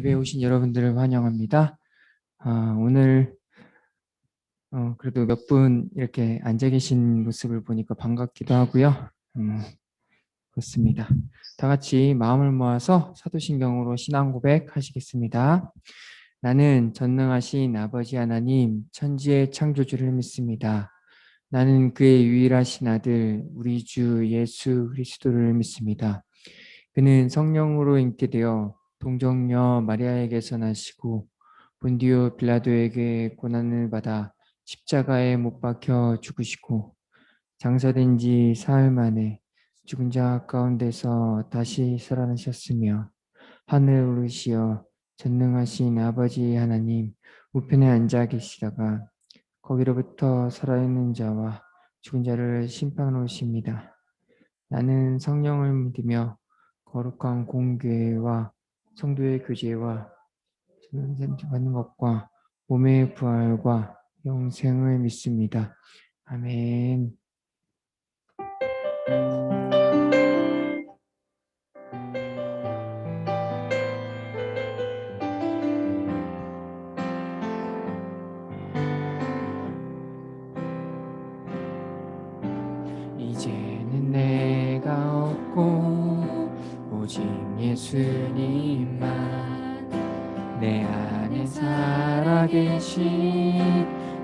예배에 오신 여러분들을 환영합니다. 오늘 그래도 몇 분 이렇게 앉아 계신 모습을 보니까 반갑기도 하고요. 그렇습니다. 다 같이 마음을 모아서 사도신경으로 신앙 고백 하시겠습니다. 나는 전능하신 아버지 하나님, 천지의 창조주를 믿습니다. 나는 그의 유일하신 아들, 우리 주 예수 그리스도를 믿습니다. 그는 성령으로 잉태되어 동정녀 마리아에게서 나시고 본디오 빌라도에게 고난을 받아 십자가에 못 박혀 죽으시고 장사된 지 사흘 만에 죽은 자 가운데서 다시 살아나셨으며 하늘 오르시어 전능하신 아버지 하나님 우편에 앉아 계시다가 거기로부터 살아있는 자와 죽은 자를 심판하십니다. 나는 성령을 믿으며 거룩한 공교회와 성도의 교제와 받는 것과 몸의 부활과 영생을 믿습니다. 아멘. 이제는 내가 없고 오직 예수님만 내 안에 살아계신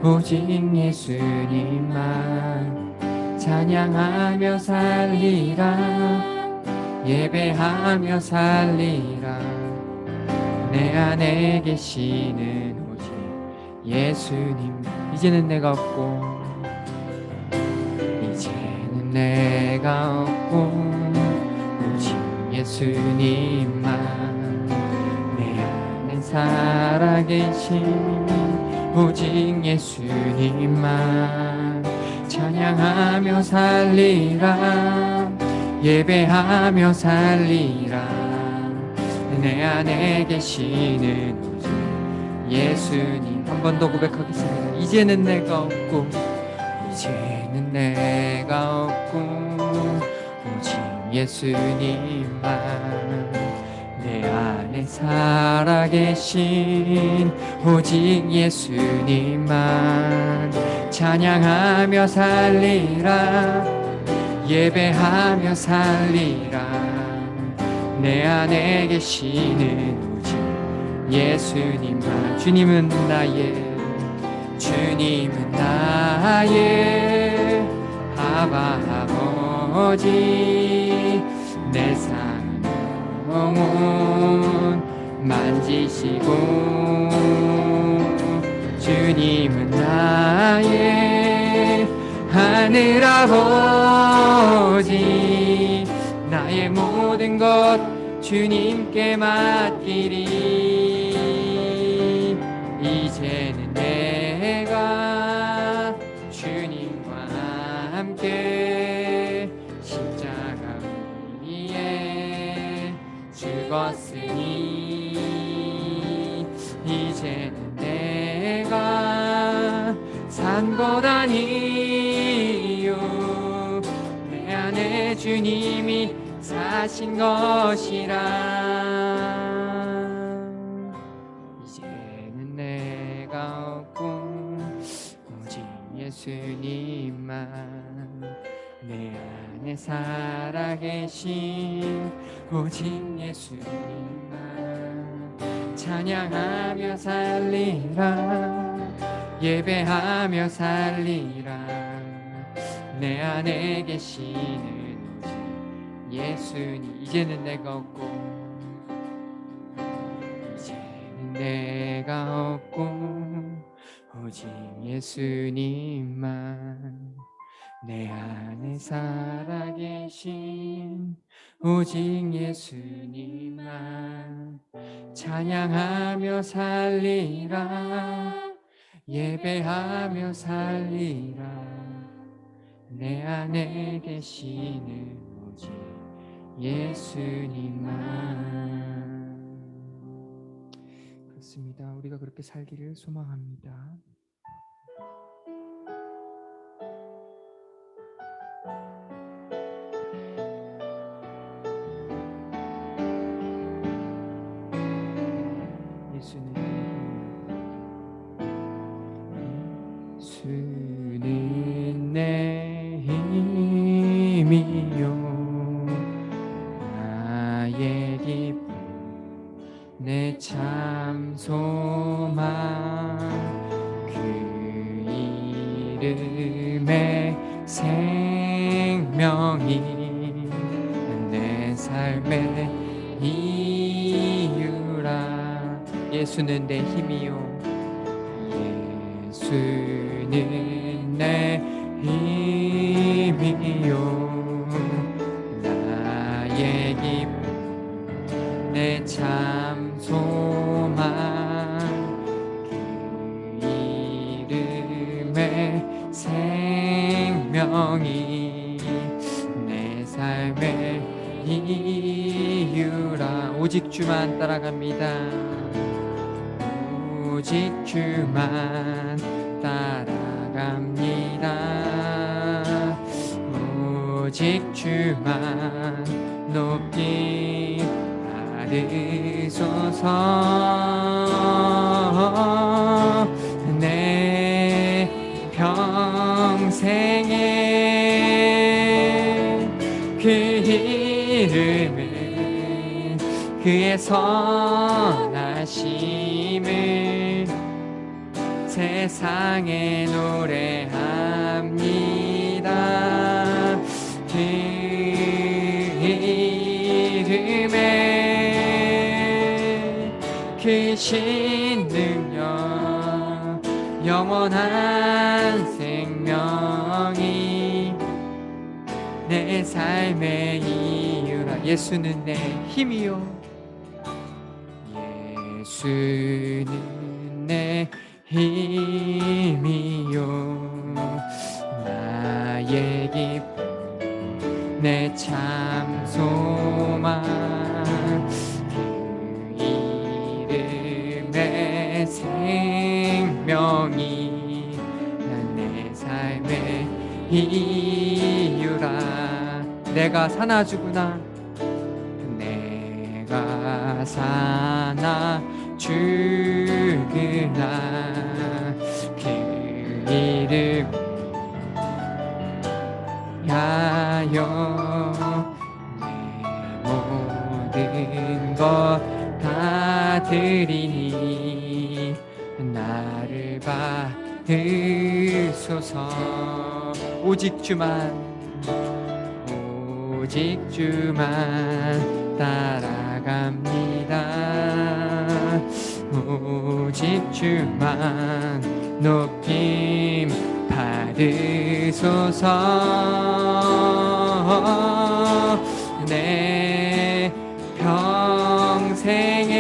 오직 예수님만 찬양하며 살리라 예배하며 살리라 내 안에 계시는 오직 예수님 이제는 내가 없고 이제는 내가 없고 오직 예수님만 내 안에 살아계신 오직 예수님만 찬양하며 살리라 예배하며 살리라 내 안에 계시는 오직 예수님 한 번 더 고백하겠습니다. 이제는 내가 없고 이제는 내가 없고 오직 예수님만 내 안에 살아계신 오직 예수님만 찬양하며 살리라 예배하며 살리라 내 안에 계시는 오직 예수님만 주님은 나의 아버지 내 산 영혼 만지시고 주님은 나의 하늘아버지 나의 모든 것 주님께 맡기리 이제는 내가 주님과 함께 십자가 위에 죽었으니 이제는 내가 산 것 아니요 내 안에 주님이 사신 것이라 이제는 내가 없고 오직 예수님만 내 안에 살아계신 오직 예수님만 찬양하며 살리라 예배하며 살리라 내 안에 계시는 예수님 이제는 내가 없고 이제는 내가 없고 오직 예수님만 내 안에 살아계신 오직 예수님만 찬양하며 살리라 예배하며 살리라 내 안에 계시는 오직 예수님만 그렇습니다. 우리가 그렇게 살기를 소망합니다. 예수는 주는 내 힘이요 나의 기쁨 내 참 소망 그 이름의 생명이 내 삶의 이유라 예수는 내 힘이요 예수는 내 힘이요 나의 기쁨 내 참 소망 그 이름의 생명이 내 삶의 이유라 오직 주만 따라갑니다 오직 주만 따라갑니다 오직 주만 높이 받으소서 내 평생에 그 이름을 그의 선하심을 세상에 노래합니다 그 이름에 크신 능력 영원한 생명이 내 삶의 이유라 예수는 내 힘이요 예수는 내 힘이요 나의 기쁨 내 참 소망 그 이름의 생명이 내 삶의 이유라 내가 사나 죽으나 내가 사나 죽으나 그 이름 하여 내 모든 것 다 드리니 나를 받으소서 오직 주만 따라갑니다 오직 주만 높임 받으소서 내 평생에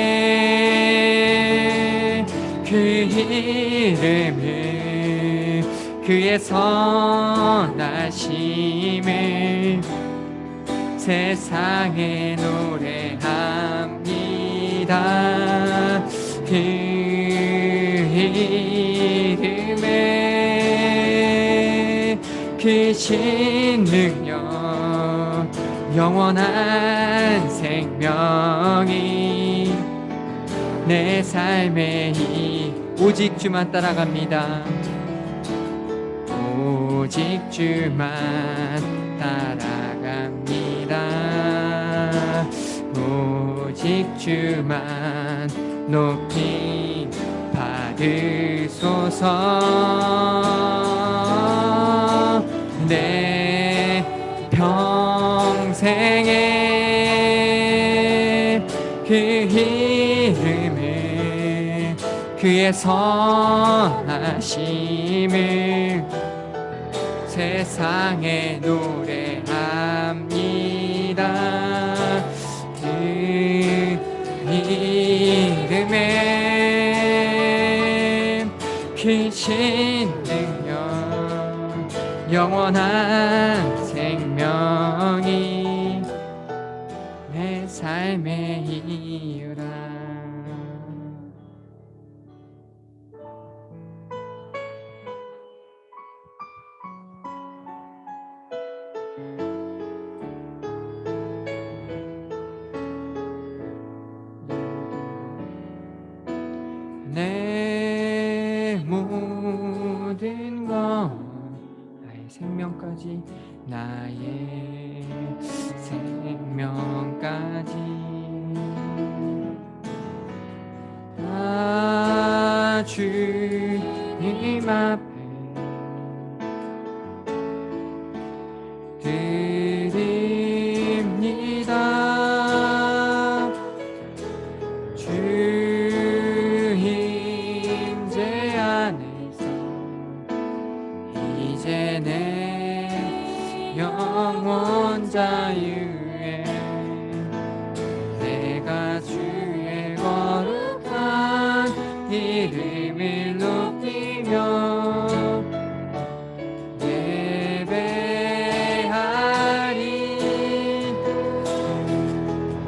그 이름을 그의 선하심을 세상에 노래합니다 그 이름에 크신 능력 영원한 생명이 내 삶의 오직 주만 따라갑니다 오직 주만 따라갑니다 오직 주만 높이 받으소서 내 평생에 그 이름을 그의 선하심을 세상에 노래합니다 그 이름에 크신 능력 영원한 생명이 내 삶의 이유라 내 모든 것 나의 생명까지 나의 생명까지 다 주님 앞에 드립니다. 주 임재 안에서 이제 내 영원 자유에 내가 주의 거룩한 이름을 높이며 예배하리.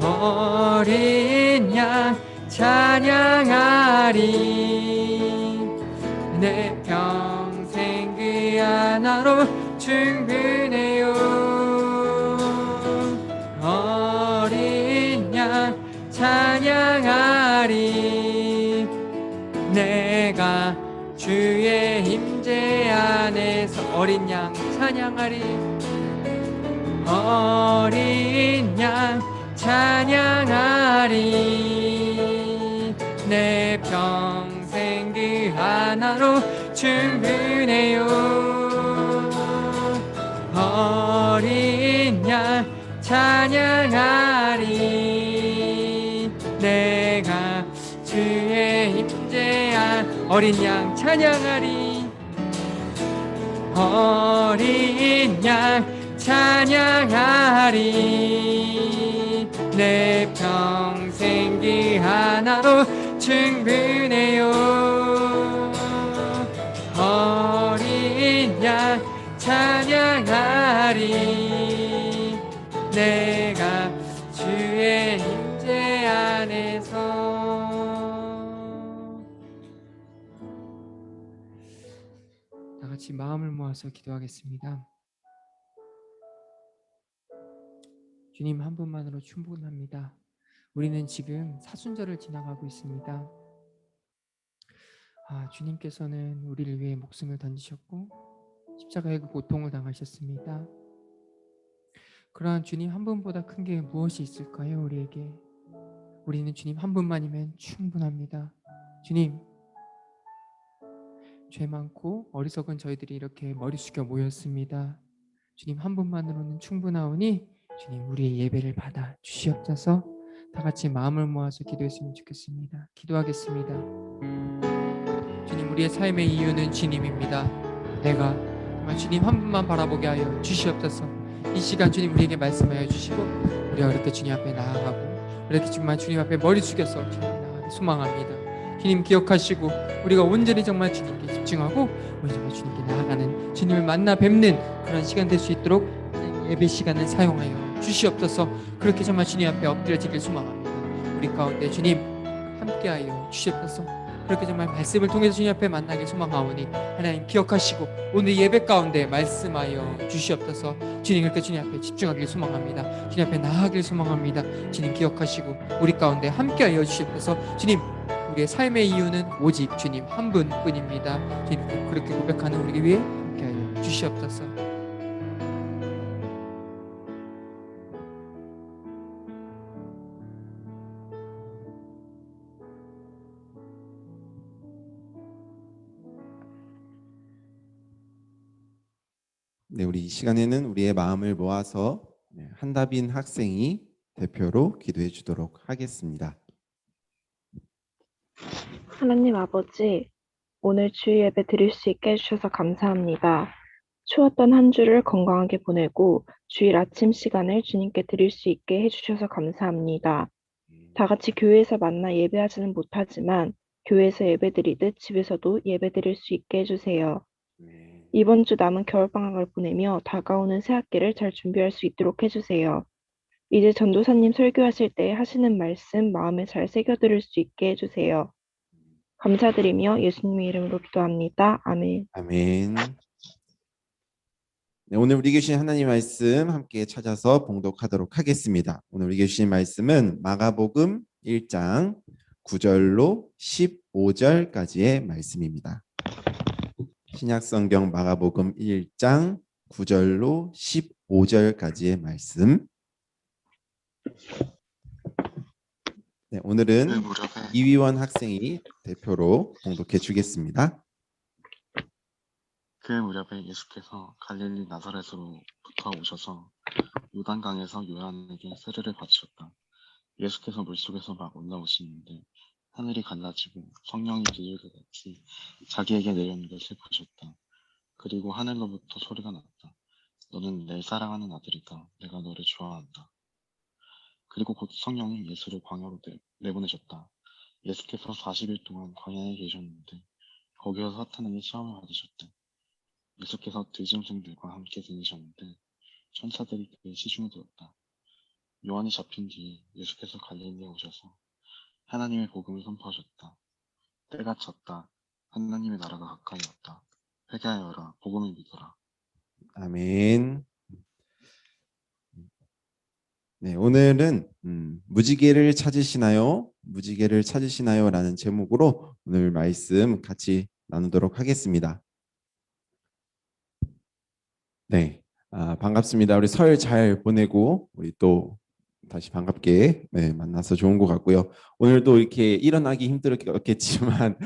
어린 양 찬양하리. 내 평생 그 하나로 충분해요. 어린 양 찬양하리. 내가 주의 임재 안에서 어린 양 찬양하리. 어린 양 찬양하리. 내 평생 그 하나로 충분해요. 어린 양 찬양하리. 내가 주의 임재 안 어린 양 찬양하리. 어린 양 찬양하리. 내 평생 그 하나로 충분해요. 어린 양 찬양하리. 내가 주의 임재 안에서. 다 같이 마음을 모아서 기도하겠습니다. 주님 한 분만으로 충분합니다. 우리는 지금 사순절을 지나가고 있습니다. 주님께서는 우리를 위해 목숨을 던지셨고 십자가의 그 고통을 당하셨습니다. 그러한 주님 한 분보다 큰 게 무엇이 있을까요? 우리에게. 우리는 주님 한 분만이면 충분합니다. 주님, 죄 많고 어리석은 저희들이 이렇게 머리 숙여 모였습니다. 주님 한 분만으로는 충분하오니 주님 우리의 예배를 받아 주시옵소서. 다 같이 마음을 모아서 기도했으면 좋겠습니다. 기도하겠습니다. 주님, 우리의 삶의 이유는 주님입니다. 내가 정말 주님 한 분만 바라보게 하여 주시옵소서. 이 시간 주님 우리에게 말씀하여 주시고 우리가 이렇게 주님 앞에 나아가고 이렇게 정말 주님 앞에 머리 숙여서 주님 나아가기 소망합니다. 주님 기억하시고 우리가 온전히 정말 주님께 집중하고 우리 정말 주님께 나아가는 주님을 만나 뵙는 그런 시간 될 수 있도록 예배 시간을 사용하여 주시옵소서. 그렇게 정말 주님 앞에 엎드려지길 소망합니다. 우리 가운데 주님 함께하여 주시옵소서. 그렇게 정말 말씀을 통해서 주님 앞에 만나길 소망하오니 하나님 기억하시고 오늘 예배 가운데 말씀하여 주시옵소서. 주님 그렇게 주님 앞에 집중하길 소망합니다. 주님 앞에 나아가길 소망합니다. 주님 기억하시고 우리 가운데 함께하여 주시옵소서. 주님 우리의 삶의 이유는 오직 주님 한 분뿐입니다. 주님 그렇게 고백하는 우리 위해 함께하여 주시옵소서. 네, 우리 이 시간에는 우리의 마음을 모아서 한다빈 학생이 대표로 기도해 주도록 하겠습니다. 하나님 아버지, 오늘 주일 예배 드릴 수 있게 해주셔서 감사합니다. 추웠던 한 주를 건강하게 보내고 주일 아침 시간을 주님께 드릴 수 있게 해주셔서 감사합니다. 다 같이 교회에서 만나 예배하지는 못하지만 교회에서 예배 드리듯 집에서도 예배 드릴 수 있게 해주세요. 이번 주 남은 겨울방학을 보내며 다가오는 새학기를 잘 준비할 수 있도록 해주세요. 이제 전도사님 설교하실 때 하시는 말씀 마음에 잘 새겨들을 수 있게 해주세요. 감사드리며 예수님의 이름으로 기도합니다. 아멘. 아멘. 네, 오늘 우리 주신 하나님 말씀 함께 찾아서 봉독하도록 하겠습니다. 오늘 우리 주신 말씀은 마가복음 1장 9절로 15절까지의 말씀입니다. 신약성경 마가복음 1장 9절로 15절까지의 말씀. 네, 오늘은 이위원 학생이 대표로 봉독해 주겠습니다. 그 무렵에 예수께서 갈릴리 나사렛으로부터 오셔서 요단강에서 요한에게 세례를 받으셨다. 예수께서 물속에서 막 올라오시는데 하늘이 갈라지고 성령이 비둘기 같이 자기에게 내려오는 것을 보셨다. 그리고 하늘로부터 소리가 났다. 너는 내 사랑하는 아들이다. 내가 너를 좋아한다. 그리고 곧 성령이 예수를 광야로 내보내셨다. 예수께서 40일 동안 광야에 계셨는데 거기서 사탄에게 시험을 받으셨다. 예수께서 들짐승들과 함께 다니셨는데 천사들이 그의 시중에 들었다. 요한이 잡힌 뒤에 예수께서 갈릴리에 오셔서 하나님의 복음을 선포하셨다. 때가 찼다. 하나님의 나라가 가까이 왔다. 회개하여라. 복음을 믿어라. 아멘. 네, 오늘은 무지개를 찾으시나요? 무지개를 찾으시나요? 라는 제목으로 오늘 말씀 같이 나누도록 하겠습니다. 네, 반갑습니다. 우리 설 잘 보내고 우리 또 다시 반갑게 만나서 좋은 것 같고요. 오늘도 이렇게 일어나기 힘들었겠지만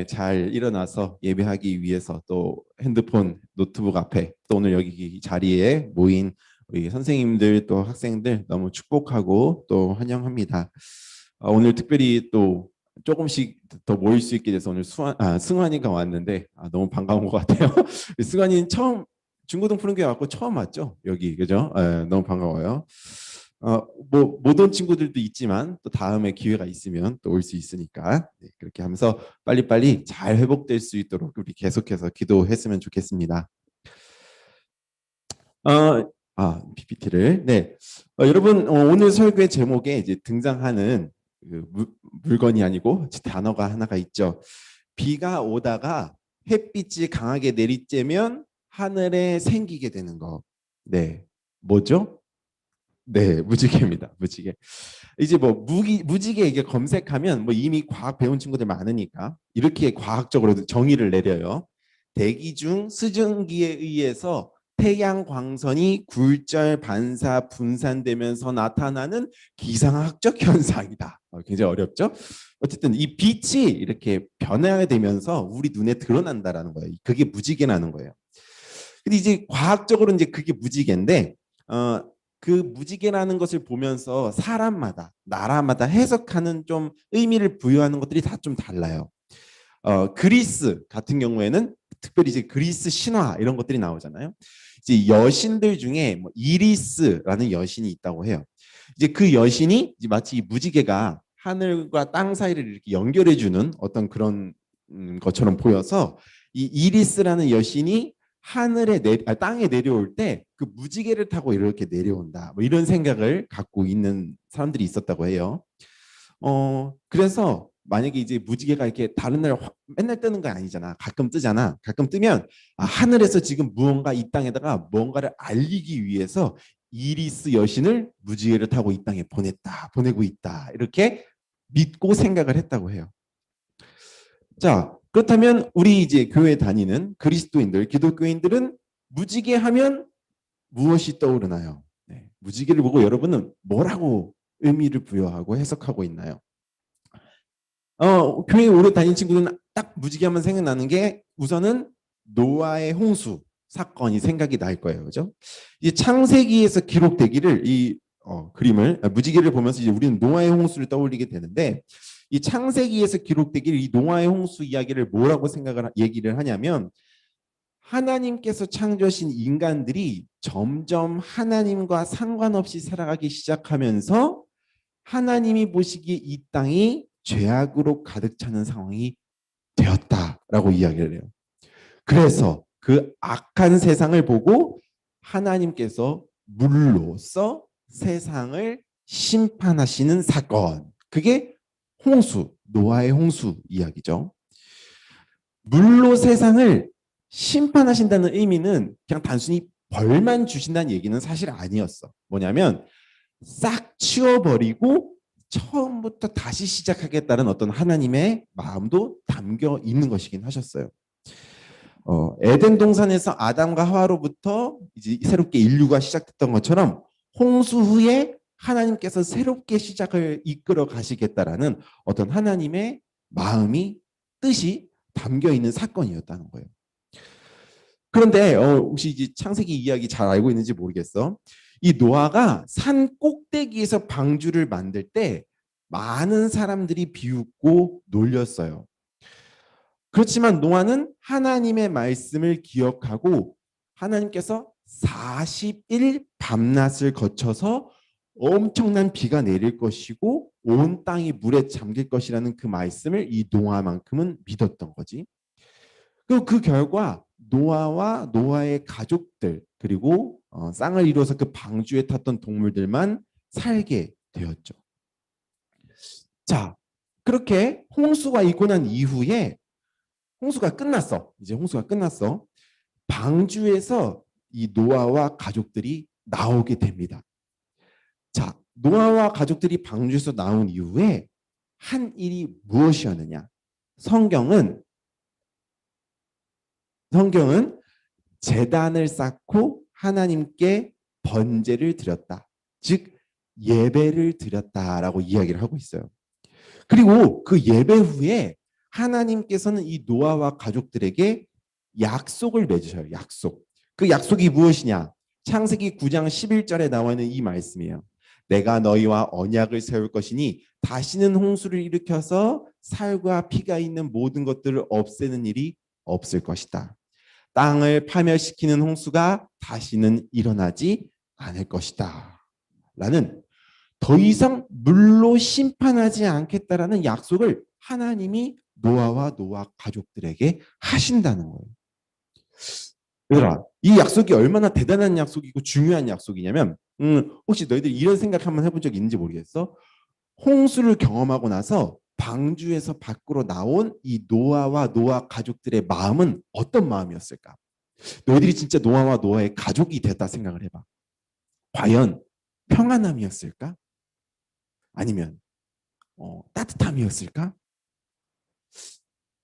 잘 일어나서 예배하기 위해서 또 핸드폰, 노트북 앞에 또 오늘 여기 자리에 모인 우리 선생님들 또 학생들 너무 축복하고 또 환영합니다. 오늘 특별히 또 조금씩 더 모일 수 있게 돼서 오늘 승환이가 왔는데 너무 반가운 것 같아요. 승환이는 처음 중고등 푸른교회 왔고 처음 왔죠? 여기 그죠? 너무 반가워요. 뭐 못 온 친구들도 있지만 또 다음에 기회가 있으면 또 올 수 있으니까 그렇게 하면서 빨리빨리 잘 회복될 수 있도록 우리 계속해서 기도했으면 좋겠습니다. PPT를 여러분 오늘 설교의 제목에 이제 등장하는 물건이 아니고 단어가 하나가 있죠. 비가 오다가 햇빛이 강하게 내리쬐면 하늘에 생기게 되는 거. 뭐죠? 무지개입니다. 무지개. 이제 뭐 무지개 이게 검색하면 뭐 이미 과학 배운 친구들 많으니까 이렇게 과학적으로 정의를 내려요. 대기 중 수증기에 의해서 태양 광선이 굴절 반사 분산되면서 나타나는 기상학적 현상이다. 굉장히 어렵죠? 어쨌든 이 빛이 이렇게 변화가 되면서 우리 눈에 드러난다라는 거예요. 그게 무지개라는 거예요. 근데 이제 과학적으로 이제 그게 무지개인데 그 무지개라는 것을 보면서 사람마다 나라마다 해석하는 좀 의미를 부여하는 것들이 다 좀 달라요. 그리스 같은 경우에는 특별히 이제 그리스 신화 이런 것들이 나오잖아요. 이제 여신들 중에 뭐 이리스라는 여신이 있다고 해요. 이제 그 여신이 이제 마치 이 무지개가 하늘과 땅 사이를 이렇게 연결해주는 어떤 그런 것처럼 보여서 이 이리스라는 여신이 땅에 내려올 때 그 무지개를 타고 이렇게 내려온다. 뭐 이런 생각을 갖고 있는 사람들이 있었다고 해요. 그래서 만약에 이제 무지개가 이렇게 다른 날 맨날 뜨는 건 아니잖아. 가끔 뜨잖아. 가끔 뜨면 하늘에서 지금 무언가 이 땅에다가 뭔가를 알리기 위해서 이리스 여신을 무지개를 타고 이 땅에 보내고 있다. 이렇게 믿고 생각을 했다고 해요. 자, 그렇다면 우리 이제 교회 다니는 그리스도인들, 기독교인들은 무지개 하면 무엇이 떠오르나요? 무지개를 보고 여러분은 뭐라고 의미를 부여하고 해석하고 있나요? 교회 오래 다닌 친구들은 딱 무지개 하면 생각나는 게 우선은 노아의 홍수 사건이 생각이 날 거예요. 그죠? 이 창세기에서 기록되기를 이 그림을 무지개를 보면서 이제 우리는 노아의 홍수를 떠올리게 되는데 이 창세기에서 기록되기를 이 노아의 홍수 이야기를 뭐라고 얘기를 하냐면 하나님께서 창조하신 인간들이 점점 하나님과 상관없이 살아가기 시작하면서 하나님이 보시기에 이 땅이 죄악으로 가득 차는 상황이 되었다라고 이야기를 해요. 그래서 그 악한 세상을 보고 하나님께서 물로써 세상을 심판하시는 사건. 그게 홍수, 노아의 홍수 이야기죠. 물로 세상을 심판하신다는 의미는 그냥 단순히 벌만 주신다는 얘기는 사실 아니었어. 뭐냐면 싹 치워버리고 처음부터 다시 시작하겠다는 어떤 하나님의 마음도 담겨 있는 것이긴 하셨어요. 에덴 동산에서 아담과 하와로부터 이제 새롭게 인류가 시작됐던 것처럼 홍수 후에 하나님께서 새롭게 시작을 이끌어 가시겠다라는 어떤 하나님의 마음이 뜻이 담겨 있는 사건이었다는 거예요. 그런데 혹시 이제 창세기 이야기 잘 알고 있는지 모르겠어. 이 노아가 산 꼭대기에서 방주를 만들 때 많은 사람들이 비웃고 놀렸어요. 그렇지만 노아는 하나님의 말씀을 기억하고 하나님께서 40일 밤낮을 거쳐서 엄청난 비가 내릴 것이고 온 땅이 물에 잠길 것이라는 그 말씀을 이 노아만큼은 믿었던 거지. 그리고 그 결과 노아와 노아의 가족들 그리고 쌍을 이루어서 그 방주에 탔던 동물들만 살게 되었죠. 자, 그렇게 홍수가 있고 난 이후에 홍수가 끝났어. 이제 홍수가 끝났어. 방주에서 이 노아와 가족들이 나오게 됩니다. 자, 노아와 가족들이 방주에서 나온 이후에 한 일이 무엇이었느냐? 성경은 제단을 쌓고 하나님께 번제를 드렸다. 즉 예배를 드렸다라고 이야기를 하고 있어요. 그리고 그 예배 후에 하나님께서는 이 노아와 가족들에게 약속을 맺으셔요. 약속. 그 약속이 무엇이냐? 창세기 9장 11절에 나와 있는 이 말씀이에요. 내가 너희와 언약을 세울 것이니 다시는 홍수를 일으켜서 살과 피가 있는 모든 것들을 없애는 일이 없을 것이다. 땅을 파멸시키는 홍수가 다시는 일어나지 않을 것이다. 라는 더 이상 물로 심판하지 않겠다라는 약속을 하나님이 노아와 노아 가족들에게 하신다는 거예요. 얘들아, 이 약속이 얼마나 대단한 약속이고 중요한 약속이냐면 혹시 너희들 이런 생각 한번 해본 적 있는지 모르겠어? 홍수를 경험하고 나서 방주에서 밖으로 나온 이 노아와 노아 가족들의 마음은 어떤 마음이었을까? 너희들이 진짜 노아와 노아의 가족이 됐다 생각을 해봐. 과연 평안함이었을까? 아니면 따뜻함이었을까?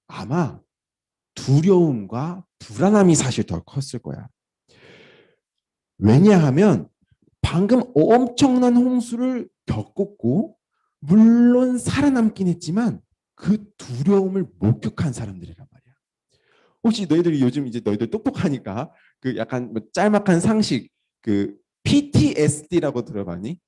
아마 두려움과 불안함이 사실 더 컸을 거야. 왜냐하면 방금 엄청난 홍수를 겪었고 물론 살아남긴 했지만 그 두려움을 목격한 사람들이란 말이야. 혹시 너희들이 요즘 이제 너희들 똑똑하니까 그 약간 뭐 짤막한 상식 그 PTSD라고 들어봤니?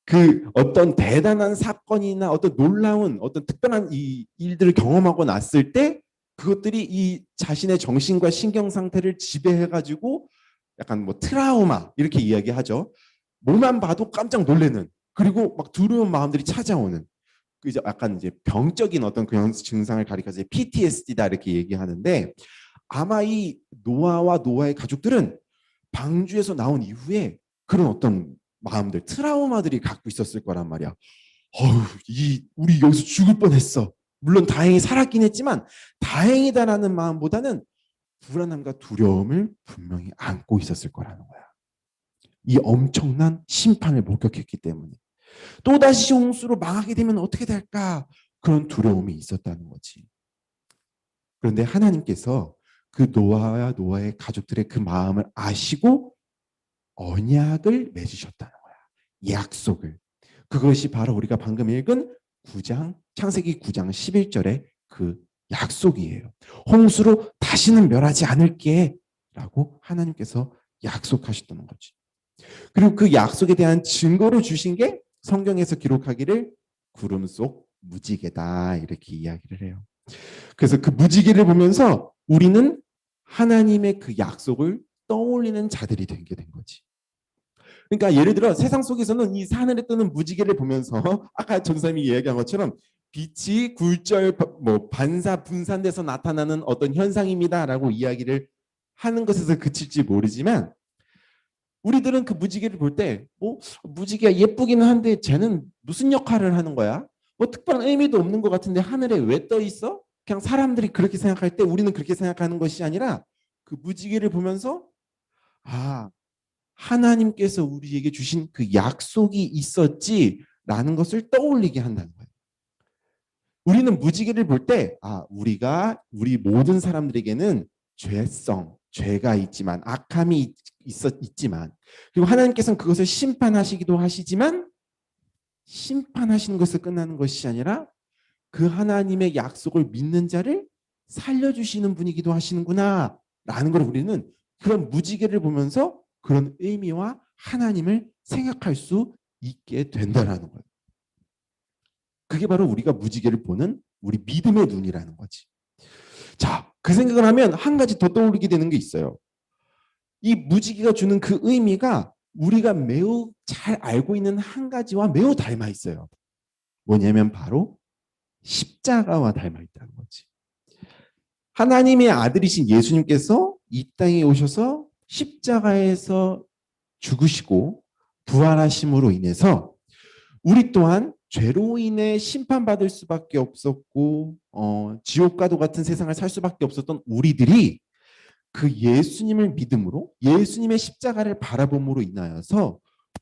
그 어떤 대단한 사건이나 어떤 놀라운 어떤 특별한 이 일들을 경험하고 났을 때 그것들이 이 자신의 정신과 신경 상태를 지배해가지고 약간 뭐 트라우마 이렇게 이야기하죠. 뭐만 봐도 깜짝 놀래는 그리고 막 두려운 마음들이 찾아오는 그 이제 약간 이제 병적인 어떤 그런 증상을 가리켜서 PTSD다 이렇게 얘기하는데 아마 이 노아와 노아의 가족들은 방주에서 나온 이후에 그런 어떤 마음들, 트라우마들이 갖고 있었을 거란 말이야. 우리 여기서 죽을 뻔했어. 물론 다행히 살았긴 했지만 다행이다라는 마음보다는 불안함과 두려움을 분명히 안고 있었을 거라는 거야. 이 엄청난 심판을 목격했기 때문에. 또다시 홍수로 망하게 되면 어떻게 될까? 그런 두려움이 있었다는 거지. 그런데 하나님께서 그 노아와 노아의 가족들의 그 마음을 아시고 언약을 맺으셨다는 거야. 약속을. 그것이 바로 우리가 방금 읽은 창세기 9장 11절의 그 약속이에요. 홍수로 다시는 멸하지 않을게 라고 하나님께서 약속하셨다는 거지. 그리고 그 약속에 대한 증거를 주신 게 성경에서 기록하기를 구름 속 무지개다 이렇게 이야기를 해요. 그래서 그 무지개를 보면서 우리는 하나님의 그 약속을 떠올리는 자들이 되게 된 거지. 그러니까 예를 들어 세상 속에서는 이 하늘에 뜨는 무지개를 보면서 아까 전사님이 이야기한 것처럼 빛이 굴절 반사 분산돼서 나타나는 어떤 현상입니다라고 이야기를 하는 것에서 그칠지 모르지만 우리들은 그 무지개를 볼 때 무지개가 예쁘기는 한데 쟤는 무슨 역할을 하는 거야? 특별한 의미도 없는 것 같은데 하늘에 왜 떠 있어? 그냥 사람들이 그렇게 생각할 때 우리는 그렇게 생각하는 것이 아니라 그 무지개를 보면서 하나님께서 우리에게 주신 그 약속이 있었지라는 것을 떠올리게 한다는 거예요. 우리는 무지개를 볼 때, 우리 모든 사람들에게는 죄가 있지만, 악함이 있지만, 그리고 하나님께서는 그것을 심판하시기도 하시지만, 심판하시는 것을 끝나는 것이 아니라 그 하나님의 약속을 믿는 자를 살려주시는 분이기도 하시는구나 라는 걸 우리는 그런 무지개를 보면서 그런 의미와 하나님을 생각할 수 있게 된다는 거예요. 그게 바로 우리가 무지개를 보는 우리 믿음의 눈이라는 거지. 자, 그 생각을 하면 한 가지 더 떠오르게 되는 게 있어요. 이 무지개가 주는 그 의미가 우리가 매우 잘 알고 있는 한 가지와 매우 닮아 있어요. 뭐냐면 바로 십자가와 닮아 있다는 거지. 하나님의 아들이신 예수님께서 이 땅에 오셔서 십자가에서 죽으시고 부활하심으로 인해서 우리 또한 죄로 인해 심판받을 수밖에 없었고 지옥과도 같은 세상을 살 수밖에 없었던 우리들이 그 예수님을 믿음으로 예수님의 십자가를 바라봄으로 인하여서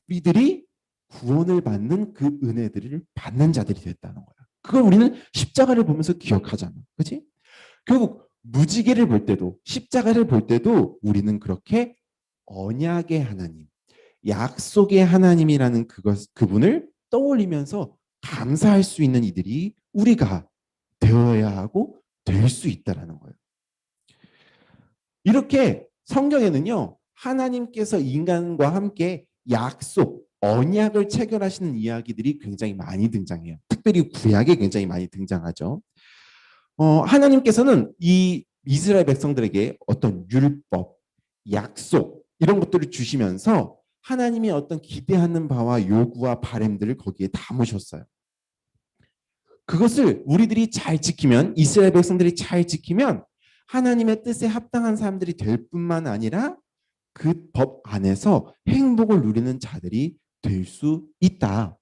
우리들이 구원을 받는 그 은혜들을 받는 자들이 됐다는 거야. 그걸 우리는 십자가를 보면서 기억하잖아. 그렇지? 결국 무지개를 볼 때도 십자가를 볼 때도 우리는 그렇게 언약의 하나님, 약속의 하나님이라는 그분을 떠올리면서 감사할 수 있는 이들이 우리가 되어야 하고 될 수 있다라는 거예요. 이렇게 성경에는요, 하나님께서 인간과 함께 약속, 언약을 체결하시는 이야기들이 굉장히 많이 등장해요. 특별히 구약에 굉장히 많이 등장하죠. 하나님께서는 이 이스라엘 백성들에게 어떤 율법, 약속 이런 것들을 주시면서 하나님이 어떤 기대하는 바와 요구와 바램들을 거기에 담으셨어요. 그것을 우리들이 잘 지키면, 이스라엘 백성들이 잘 지키면 하나님의 뜻에 합당한 사람들이 될 뿐만 아니라 그 법 안에서 행복을 누리는 자들이 될 수 있다.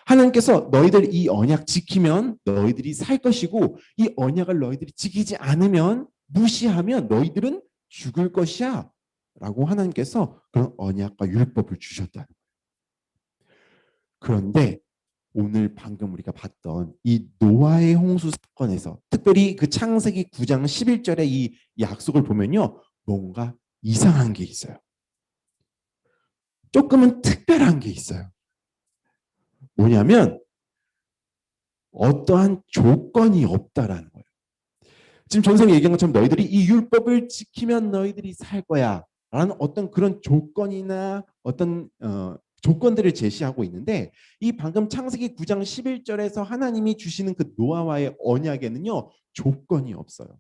하나님께서 너희들 이 언약 지키면 너희들이 살 것이고 이 언약을 너희들이 지키지 않으면 무시하면 너희들은 죽을 것이야 라고 하나님께서 그런 언약과 율법을 주셨다는 거예요. 그런데 오늘 방금 우리가 봤던 이 노아의 홍수 사건에서 특별히 그 창세기 9장 11절의 이 약속을 보면요, 뭔가 이상한 게 있어요. 조금은 특별한 게 있어요. 뭐냐면 어떠한 조건이 없다라는 거예요. 지금 전생에 얘기한 것처럼 너희들이 이 율법을 지키면 너희들이 살 거야 라는 어떤 그런 조건이나 어떤 조건들을 제시하고 있는데, 이 방금 창세기 9장 11절에서 하나님이 주시는 그 노아와의 언약에는요, 조건이 없어요.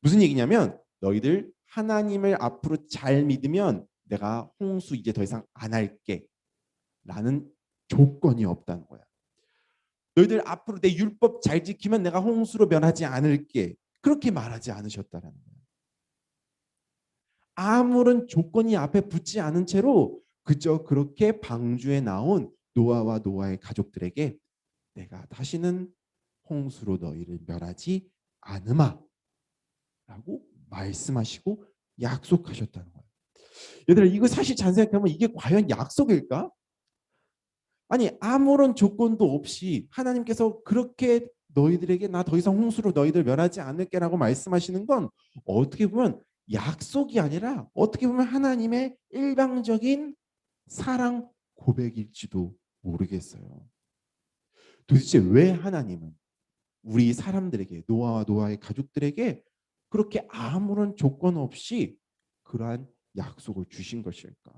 무슨 얘기냐면 너희들 하나님을 앞으로 잘 믿으면 내가 홍수 이제 더 이상 안 할게 라는 조건이 없다는 거야. 너희들 앞으로 내 율법 잘 지키면 내가 홍수로 변하지 않을게, 그렇게 말하지 않으셨다라는 거예요. 아무런 조건이 앞에 붙지 않은 채로 그저 그렇게 방주에 나온 노아와 노아의 가족들에게 내가 다시는 홍수로 너희를 멸하지 않으마 라고 말씀하시고 약속하셨다는 거예요. 얘들아, 이거 사실 잘 생각하면 이게 과연 약속일까? 아니, 아무런 조건도 없이 하나님께서 그렇게 너희들에게 나 더 이상 홍수로 너희들 멸하지 않을게라고 말씀하시는 건 어떻게 보면 약속이 아니라 어떻게 보면 하나님의 일방적인 사랑 고백일지도 모르겠어요. 도대체 왜 하나님은 우리 사람들에게, 노아와 노아의 가족들에게 그렇게 아무런 조건 없이 그러한 약속을 주신 것일까?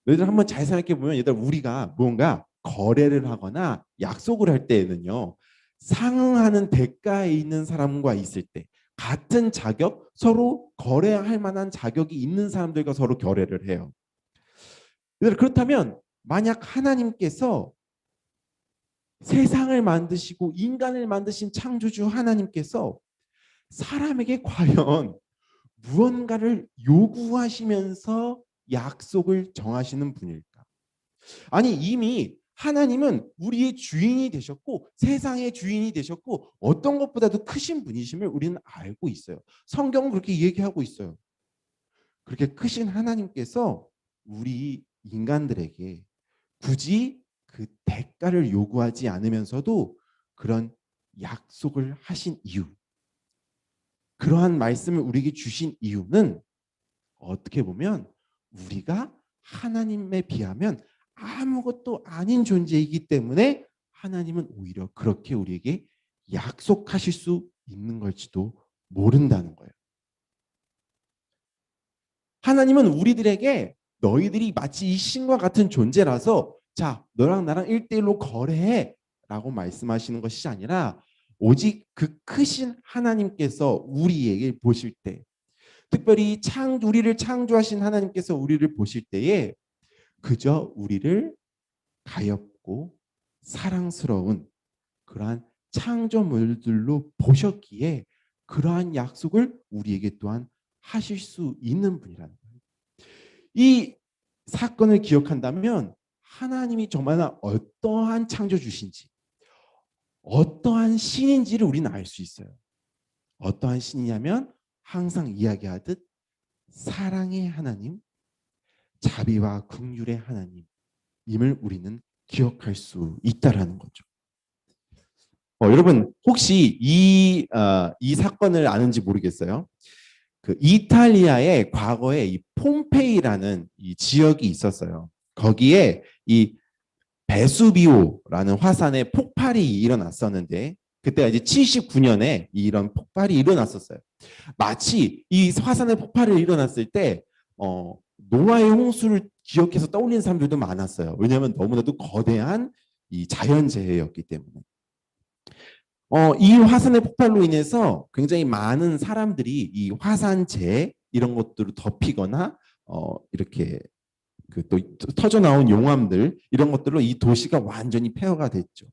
너희들 한번 잘 생각해 보면, 얘들 우리가 뭔가 거래를 하거나 약속을 할 때에는요, 상응하는 대가에 있는 사람과 있을 때 같은 자격, 서로 거래할 만한 자격이 있는 사람들과 서로 거래를 해요. 얘들 그렇다면 만약 하나님께서 세상을 만드시고 인간을 만드신 창조주 하나님께서 사람에게 과연 무언가를 요구하시면서 약속을 정하시는 분일까? 아니, 이미 하나님은 우리의 주인이 되셨고 세상의 주인이 되셨고 어떤 것보다도 크신 분이심을 우리는 알고 있어요. 성경은 그렇게 얘기하고 있어요. 그렇게 크신 하나님께서 우리 인간들에게 굳이 그 대가를 요구하지 않으면서도 그런 약속을 하신 이유, 그러한 말씀을 우리에게 주신 이유는 어떻게 보면 우리가 하나님에 비하면 아무것도 아닌 존재이기 때문에 하나님은 오히려 그렇게 우리에게 약속하실 수 있는 걸지도 모른다는 거예요. 하나님은 우리들에게 너희들이 마치 이 신과 같은 존재라서 자, 너랑 나랑 1대1로 거래해 라고 말씀하시는 것이 아니라 오직 그 크신 하나님께서 우리에게 보실 때, 특별히 우리를 창조하신 하나님께서 우리를 보실 때에 그저 우리를 가엾고 사랑스러운 그러한 창조물들로 보셨기에 그러한 약속을 우리에게 또한 하실 수 있는 분이라는 거예요. 이 사건을 기억한다면 하나님이 정말 어떠한 창조주신지, 어떠한 신인지를 우리는 알 수 있어요. 어떠한 신이냐면 항상 이야기하듯 사랑의 하나님, 자비와 긍휼의 하나님임을 우리는 기억할 수 있다라는 거죠. 여러분 혹시 이 사건을 아는지 모르겠어요. 그 이탈리아의 과거에 이 폼페이라는 이 지역이 있었어요. 거기에 이 베수비오라는 화산의 폭발이 일어났었는데 그때가 이제 79년에 이런 폭발이 일어났었어요. 마치 이 화산의 폭발이 일어났을 때 노아의 홍수를 기억해서 떠올리는 사람들도 많았어요. 왜냐하면 너무나도 거대한 이 자연재해였기 때문에. 이 화산의 폭발로 인해서 굉장히 많은 사람들이 이 화산재 이런 것들을 덮이거나 이렇게 그 또 터져 나온 용암들 이런 것들로 이 도시가 완전히 폐허가 됐죠.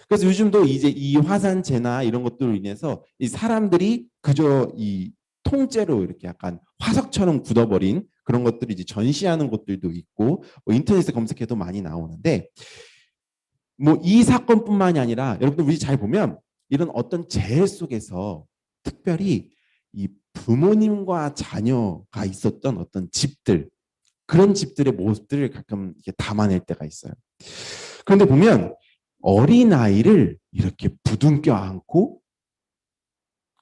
그래서 요즘도 이제 이 화산재나 이런 것들로 인해서 이 사람들이 그저 이 통째로 이렇게 약간 화석처럼 굳어버린 그런 것들이 이제 전시하는 곳들도 있고 인터넷에 검색해도 많이 나오는데 뭐 이 사건뿐만이 아니라 여러분들 우리 잘 보면 이런 어떤 재해 속에서 특별히 이 부모님과 자녀가 있었던 어떤 집들 그런 집들의 모습들을 가끔 이렇게 담아낼 때가 있어요. 그런데 보면 어린아이를 이렇게 부둥켜 안고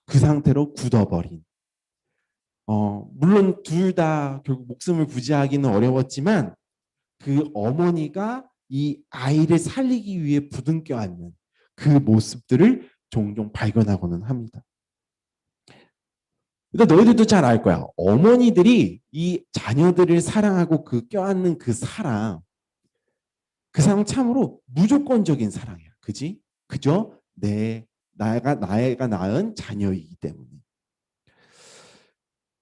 그 상태로 굳어버린 물론 둘 다 결국 목숨을 부지하기는 어려웠지만 그 어머니가 이 아이를 살리기 위해 부둥켜 안는 그 모습들을 종종 발견하고는 합니다. 근데 너희들도 잘 알 거야. 어머니들이 이 자녀들을 사랑하고 그 껴안는 그 사랑 참으로 무조건적인 사랑이야. 그지? 그죠? 나가 낳은 자녀이기 때문에.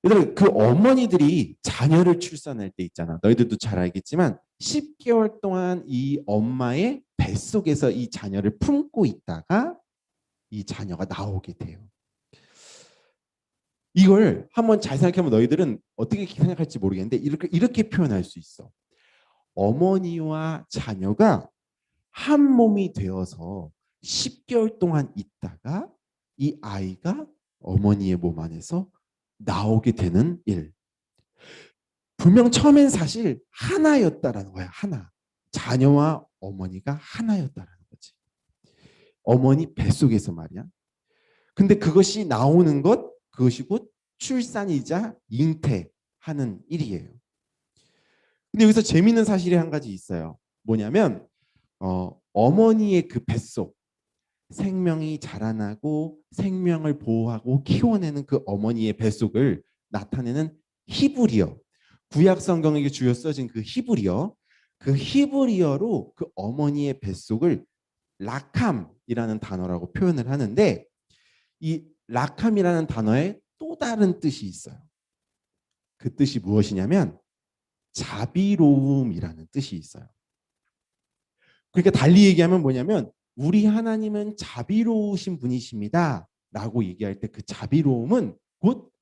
얘들아, 그 어머니들이 자녀를 출산할 때 있잖아. 너희들도 잘 알겠지만 10개월 동안 이 엄마의 뱃속에서 이 자녀를 품고 있다가 이 자녀가 나오게 돼요. 이걸 한번 잘 생각해보면 너희들은 어떻게 생각할지 모르겠는데 이렇게 표현할 수 있어. 어머니와 자녀가 한 몸이 되어서 10개월 동안 있다가 이 아이가 어머니의 몸 안에서 나오게 되는 일. 분명 처음엔 사실 하나였다라는 거야. 하나. 자녀와 어머니가 하나였다라는 거지. 어머니 뱃속에서 말이야. 근데 그것이 나오는 그것이 곧 출산이자 잉태하는 일이에요. 근데 여기서 재미있는 사실이 한 가지 있어요. 뭐냐면 어머니의 그 뱃속 생명이 자라나고 생명을 보호하고 키워내는 그 어머니의 뱃속을 나타내는 히브리어, 구약 성경에 주요 써진 그 히브리어로 그 어머니의 뱃속을 라캄이라는 단어라고 표현을 하는데 이 라캄이라는 단어에 또 다른 뜻이 있어요. 그 뜻이 무엇이냐면 자비로움이라는 뜻이 있어요. 그러니까 달리 얘기하면 뭐냐면 우리 하나님은 자비로우신 분이십니다 라고 얘기할 때 그 자비로움은 곧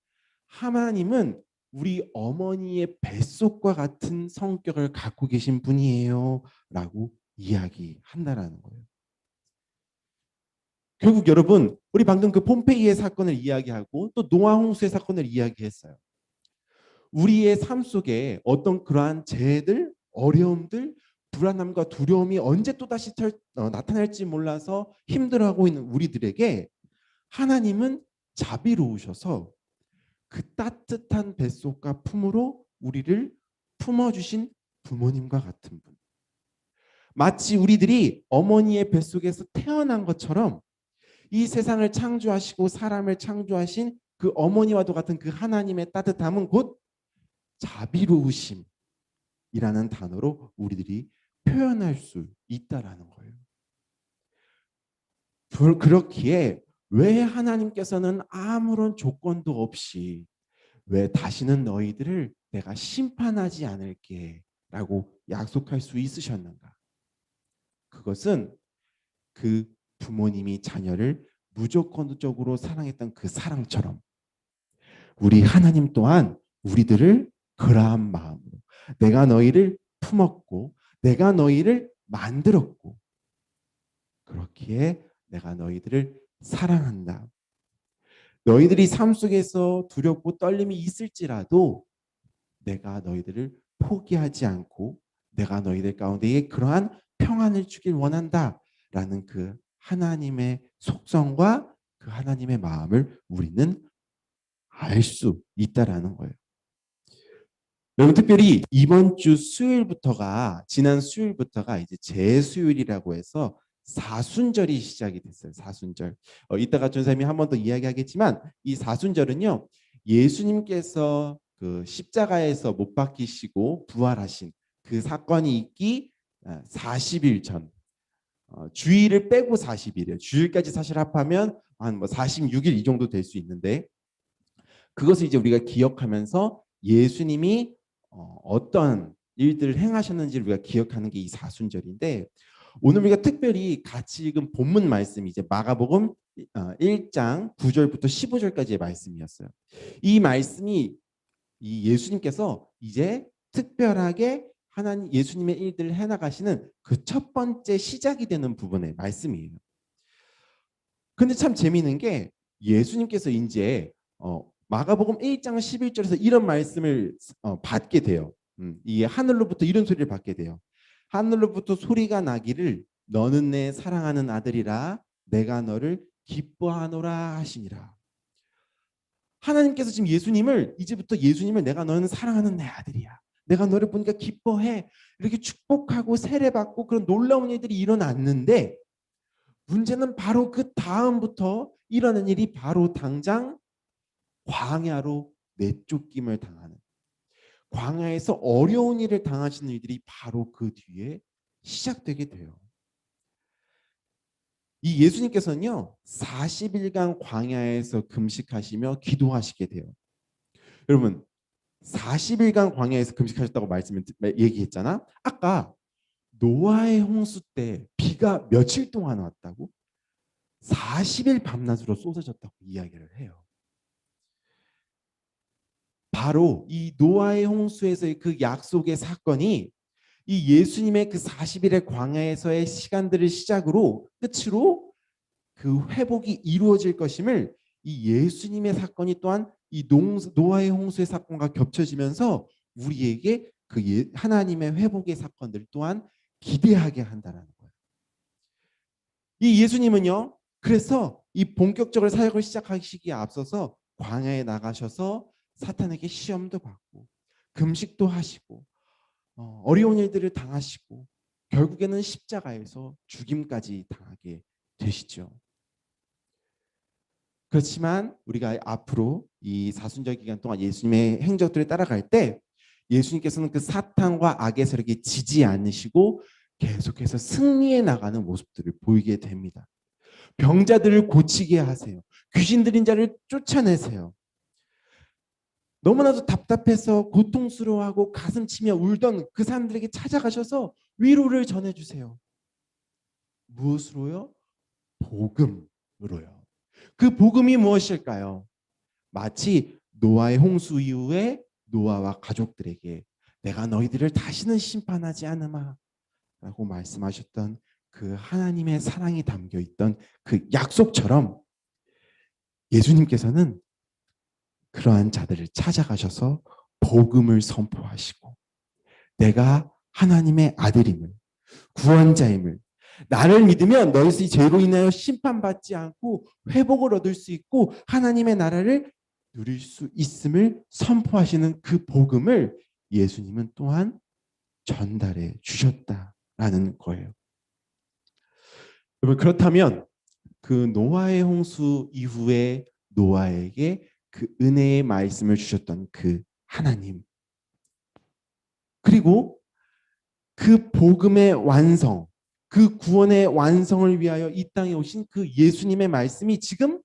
하나님은 우리 어머니의 뱃속과 같은 성격을 갖고 계신 분이에요 라고 이야기한다라는 거예요. 결국 여러분 우리 방금 그 폼페이의 사건을 이야기하고 또 노아 홍수의 사건을 이야기했어요. 우리의 삶 속에 어떤 그러한 재해들, 어려움들, 불안함과 두려움이 언제 또다시 나타날지 몰라서 힘들어하고 있는 우리들에게 하나님은 자비로우셔서 그 따뜻한 뱃속과 품으로 우리를 품어주신 부모님과 같은 분. 마치 우리들이 어머니의 뱃속에서 태어난 것처럼 이 세상을 창조하시고 사람을 창조하신 그 어머니와도 같은 그 하나님의 따뜻함은 곧 자비로우심이라는 단어로 우리들이 표현할 수 있다라는 거예요. 그렇기에 왜 하나님께서는 아무런 조건도 없이 왜 다시는 너희들을 내가 심판하지 않을게 라고 약속할 수 있으셨는가? 그것은 그 부모님이 자녀를 무조건적으로 사랑했던 그 사랑처럼 우리 하나님 또한 우리들을 그러한 마음으로 내가 너희를 품었고 내가 너희를 만들었고 그렇기에 내가 너희들을 사랑한다. 너희들이 삶 속에서 두렵고 떨림이 있을지라도 내가 너희들을 포기하지 않고 내가 너희들 가운데에 그러한 평안을 주길 원한다라는 그 하나님의 속성과 그 하나님의 마음을 우리는 알 수 있다라는 거예요. 여러분 특별히 이번 주 수요일부터가 지난 수요일부터가 이제 재수요일이라고 해서 사순절이 시작이 됐어요. 사순절. 이따가 전사님이 한 번 더 이야기하겠지만 이 사순절은요 예수님께서 그 십자가에서 못 박히시고 부활하신 그 사건이 있기 40일 전 주일을 빼고 40일이에요. 주일까지 사실 합하면 한 뭐 46일 이 정도 될 수 있는데 그것을 이제 우리가 기억하면서 예수님이 어떤 일들을 행하셨는지를 우리가 기억하는 게 이 사순절인데 오늘 우리가 특별히 같이 읽은 본문 말씀이 이제 마가복음 1장 9절부터 15절까지의 말씀이었어요. 이 말씀이 이 예수님께서 이제 특별하게 하나님 예수님의 일들을 해나가시는 그 첫 번째 시작이 되는 부분의 말씀이에요. 근데 참 재미있는 게 예수님께서 이제 마가복음 1장 11절에서 이런 말씀을 받게 돼요. 이 하늘로부터 이런 소리를 받게 돼요. 하늘로부터 소리가 나기를 너는 내 사랑하는 아들이라 내가 너를 기뻐하노라 하시니라. 하나님께서 지금 이제부터 예수님을 내가 너는 사랑하는 내 아들이야. 내가 너를 보니까 기뻐해. 이렇게 축복하고 세례받고 그런 놀라운 일들이 일어났는데 문제는 바로 그 다음부터 일어난 일이 바로 당장 광야로 내쫓김을 당하는 광야에서 어려운 일을 당하시는 일들이 바로 그 뒤에 시작되게 돼요. 이 예수님께서는요 40일간 광야에서 금식하시며 기도하시게 돼요. 여러분 40일간 광야에서 금식하셨다고 얘기했잖아. 아까 노아의 홍수 때 비가 며칠 동안 왔다고? 40일 밤낮으로 쏟아졌다고 이야기를 해요. 바로 이 노아의 홍수에서의 그 약속의 사건이 이 예수님의 그 40일의 광야에서의 시간들을 시작으로 끝으로 그 회복이 이루어질 것임을 이 예수님의 사건이 또한 이 노아의 홍수의 사건과 겹쳐지면서 우리에게 그 하나님의 회복의 사건들 또한 기대하게 한다는 거예요. 이 예수님은요. 그래서 이 본격적으로 사역을 시작하시기에 앞서서 광야에 나가셔서 사탄에게 시험도 받고 금식도 하시고 어려운 일들을 당하시고 결국에는 십자가에서 죽임까지 당하게 되시죠. 그렇지만 우리가 앞으로 이 사순절 기간 동안 예수님의 행적들을 따라갈 때 예수님께서는 그 사탄과 악의 세력이 지지 않으시고 계속해서 승리해 나가는 모습들을 보이게 됩니다. 병자들을 고치게 하세요. 귀신 들린 자를 쫓아내세요. 너무나도 답답해서 고통스러워하고 가슴 치며 울던 그 사람들에게 찾아가셔서 위로를 전해주세요. 무엇으로요? 복음으로요. 그 복음이 무엇일까요? 마치 노아의 홍수 이후에 노아와 가족들에게 내가 너희들을 다시는 심판하지 않으마 라고 말씀하셨던 그 하나님의 사랑이 담겨있던 그 약속처럼 예수님께서는 그러한 자들을 찾아가셔서 복음을 선포하시고 내가 하나님의 아들임을, 구원자임을, 나를 믿으면 너희 죄로 인하여 심판받지 않고 회복을 얻을 수 있고 하나님의 나라를 누릴 수 있음을 선포하시는 그 복음을 예수님은 또한 전달해 주셨다라는 거예요. 여러분, 그렇다면 그 노아의 홍수 이후에 노아에게 그 은혜의 말씀을 주셨던 그 하나님, 그리고 그 복음의 완성, 그 구원의 완성을 위하여 이 땅에 오신 그 예수님의 말씀이 지금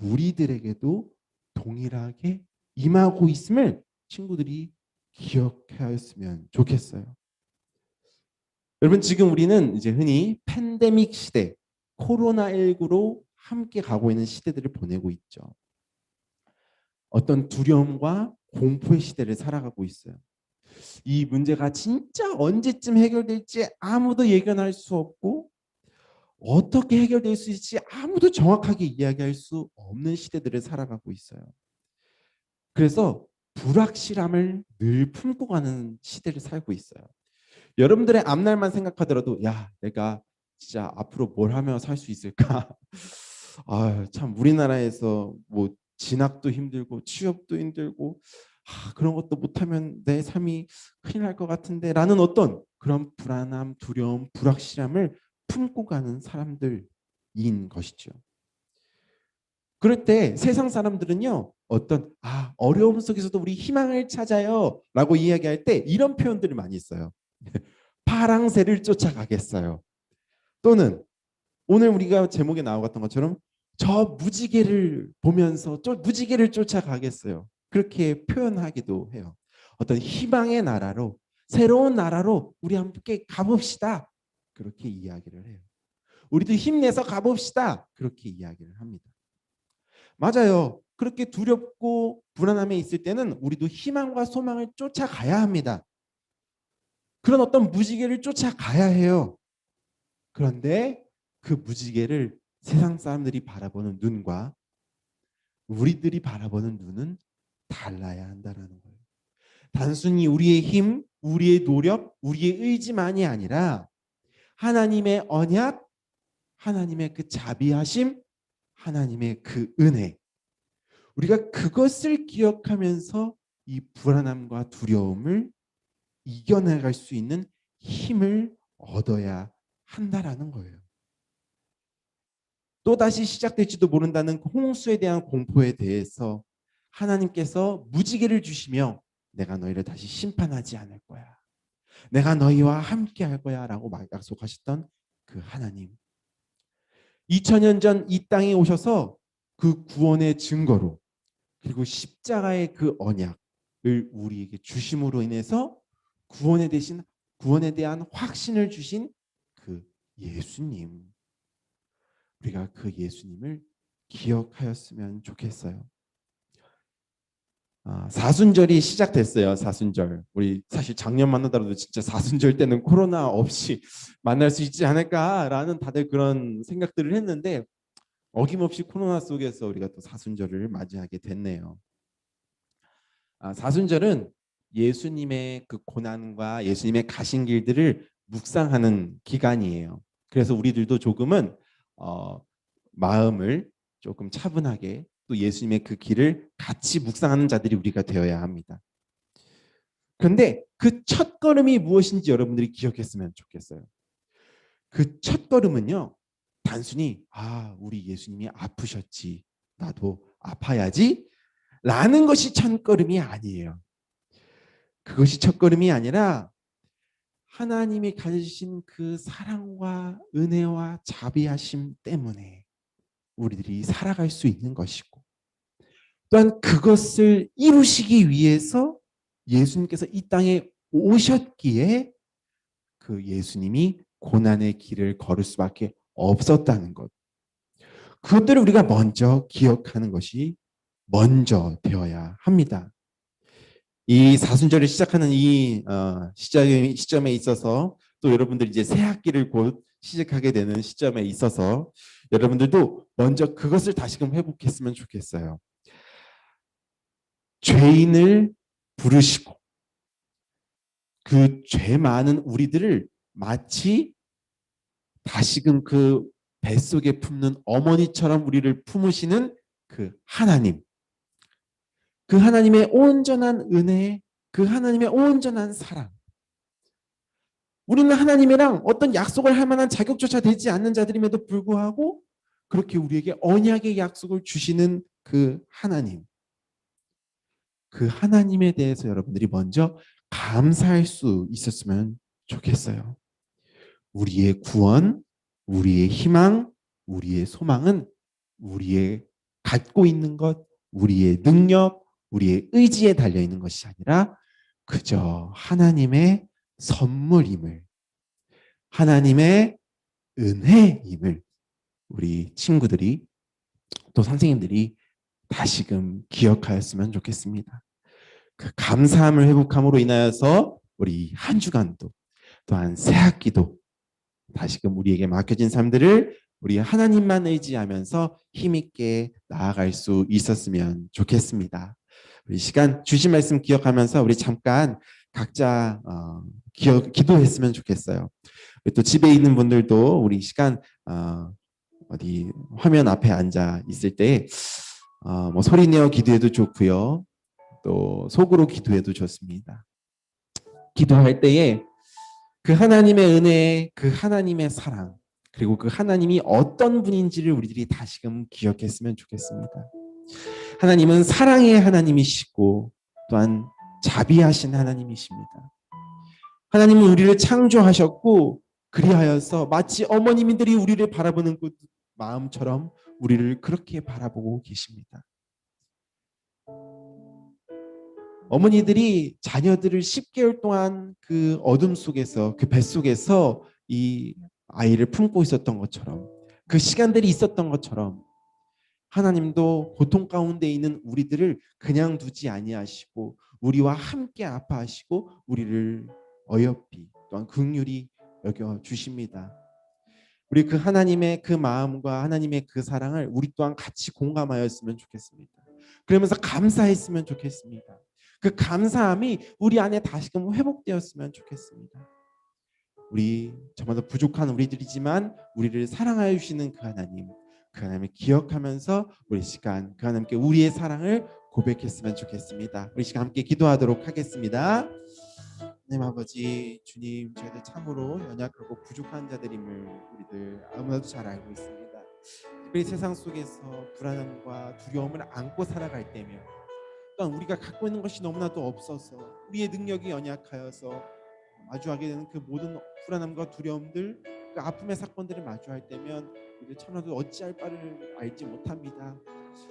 우리들에게도 동일하게 임하고 있음을 친구들이 기억하였으면 좋겠어요. 여러분, 지금 우리는 이제 흔히 팬데믹 시대, 코로나19로 함께 가고 있는 시대들을 보내고 있죠. 어떤 두려움과 공포의 시대를 살아가고 있어요. 이 문제가 진짜 언제쯤 해결될지 아무도 예견할 수 없고 어떻게 해결될 수 있을지 아무도 정확하게 이야기할 수 없는 시대들을 살아가고 있어요. 그래서 불확실함을 늘 품고 가는 시대를 살고 있어요. 여러분들의 앞날만 생각하더라도 야, 내가 진짜 앞으로 뭘 하며 살 수 있을까? 아, 참 우리나라에서 뭐 진학도 힘들고 취업도 힘들고 그런 것도 못하면 내 삶이 큰일 날 것 같은데 라는 어떤 그런 불안함, 두려움, 불확실함을 품고 가는 사람들인 것이죠. 그럴 때 세상 사람들은요, 어떤 어려움 속에서도 우리 희망을 찾아요 라고 이야기할 때 이런 표현들을 많이 써요. 파랑새를 쫓아가겠어요. 또는 오늘 우리가 제목에 나왔던 것처럼 저 무지개를 보면서 무지개를 쫓아가겠어요. 그렇게 표현하기도 해요. 어떤 희망의 나라로, 새로운 나라로 우리 함께 가봅시다. 그렇게 이야기를 해요. 우리도 힘내서 가봅시다. 그렇게 이야기를 합니다. 맞아요. 그렇게 두렵고 불안함에 있을 때는 우리도 희망과 소망을 쫓아가야 합니다. 그런 어떤 무지개를 쫓아가야 해요. 그런데 그 무지개를 세상 사람들이 바라보는 눈과 우리들이 바라보는 눈은 달라야 한다는 거예요. 단순히 우리의 힘, 우리의 노력, 우리의 의지만이 아니라 하나님의 언약, 하나님의 그 자비하심, 하나님의 그 은혜, 우리가 그것을 기억하면서 이 불안함과 두려움을 이겨나갈 수 있는 힘을 얻어야 한다라는 거예요. 또다시 시작될지도 모른다는 홍수에 대한 공포에 대해서 하나님께서 무지개를 주시며 내가 너희를 다시 심판하지 않을 거야. 내가 너희와 함께 할 거야 라고 약속하셨던 그 하나님. 2000년 전 이 땅에 오셔서 그 구원의 증거로 그리고 십자가의 그 언약을 우리에게 주심으로 인해서 구원에 대한 확신을 주신 그 예수님. 우리가 그 예수님을 기억하였으면 좋겠어요. 사순절이 시작됐어요. 사순절. 우리 사실 작년만 하더라도 진짜 사순절 때는 코로나 없이 만날 수 있지 않을까라는 다들 그런 생각들을 했는데 어김없이 코로나 속에서 우리가 또 사순절을 맞이하게 됐네요. 사순절은 예수님의 그 고난과 예수님의 가신 길들을 묵상하는 기간이에요. 그래서 우리들도 조금은 마음을 조금 차분하게 또 예수님의 그 길을 같이 묵상하는 자들이 우리가 되어야 합니다. 그런데 그 첫걸음이 무엇인지 여러분들이 기억했으면 좋겠어요. 그 첫걸음은요, 단순히 우리 예수님이 아프셨지, 나도 아파야지 라는 것이 첫걸음이 아니에요. 그것이 첫걸음이 아니라 하나님이 가지신 그 사랑과 은혜와 자비하심 때문에 우리들이 살아갈 수 있는 것이고, 또한 그것을 이루시기 위해서 예수님께서 이 땅에 오셨기에 그 예수님이 고난의 길을 걸을 수밖에 없었다는 것, 그것들을 우리가 먼저 기억하는 것이 먼저 되어야 합니다. 이 사순절을 시작하는 이 시점에 있어서 또 여러분들 이제 새 학기를 곧 시작하게 되는 시점에 있어서 여러분들도 먼저 그것을 다시금 회복했으면 좋겠어요. 죄인을 부르시고 그 죄 많은 우리들을 마치 다시금 그 뱃속에 품는 어머니처럼 우리를 품으시는 그 하나님, 그 하나님의 온전한 은혜, 그 하나님의 온전한 사랑. 우리는 하나님이랑 어떤 약속을 할 만한 자격조차 되지 않는 자들임에도 불구하고 그렇게 우리에게 언약의 약속을 주시는 그 하나님, 그 하나님에 대해서 여러분들이 먼저 감사할 수 있었으면 좋겠어요. 우리의 구원, 우리의 희망, 우리의 소망은 우리의 갖고 있는 것, 우리의 능력, 우리의 의지에 달려 있는 것이 아니라 그저 하나님의 선물임을, 하나님의 은혜임을 우리 친구들이 또 선생님들이 다시금 기억하였으면 좋겠습니다. 그 감사함을 회복함으로 인하여서 우리 한 주간도 또한 새 학기도 다시금 우리에게 맡겨진 삶들을 우리 하나님만 의지하면서 힘있게 나아갈 수 있었으면 좋겠습니다. 우리 시간 주신 말씀 기억하면서 우리 잠깐 각자 기도했으면 좋겠어요. 또 집에 있는 분들도 우리 시간 어디 화면 앞에 앉아 있을 때 뭐 소리 내어 기도해도 좋고요. 또 속으로 기도해도 좋습니다. 기도할 때에 그 하나님의 은혜, 그 하나님의 사랑, 그리고 그 하나님이 어떤 분인지를 우리들이 다시금 기억했으면 좋겠습니다. 하나님은 사랑의 하나님이시고 또한 자비하신 하나님이십니다. 하나님은 우리를 창조하셨고 그리하여서 마치 어머니들이 우리를 바라보는 그 마음처럼 우리를 그렇게 바라보고 계십니다. 어머니들이 자녀들을 10개월 동안 그 어둠 속에서 그 뱃속에서 이 아이를 품고 있었던 것처럼 그 시간들이 있었던 것처럼 하나님도 고통 가운데 있는 우리들을 그냥 두지 아니하시고 우리와 함께 아파하시고 우리를 어여삐 또한 긍휼히 여겨 주십니다. 우리 그 하나님의 그 마음과 하나님의 그 사랑을 우리 또한 같이 공감하였으면 좋겠습니다. 그러면서 감사했으면 좋겠습니다. 그 감사함이 우리 안에 다시금 회복되었으면 좋겠습니다. 우리 저마다 부족한 우리들이지만 우리를 사랑하여 주시는 그 하나님을 기억하면서 우리 시간 그 하나님께 우리의 사랑을 고백했으면 좋겠습니다. 우리 시간 함께 기도하도록 하겠습니다. 하나님 아버지, 주님, 저희들 참으로 연약하고 부족한 자들임을 우리들 아무나도 잘 알고 있습니다. 특별히 세상 속에서 불안함과 두려움을 안고 살아갈 때면 또한 우리가 갖고 있는 것이 너무나도 없어서 우리의 능력이 연약하여서 마주하게 되는 그 모든 불안함과 두려움들, 그 아픔의 사건들을 마주할 때면 우리들 참으로 어찌할 바를 알지 못합니다.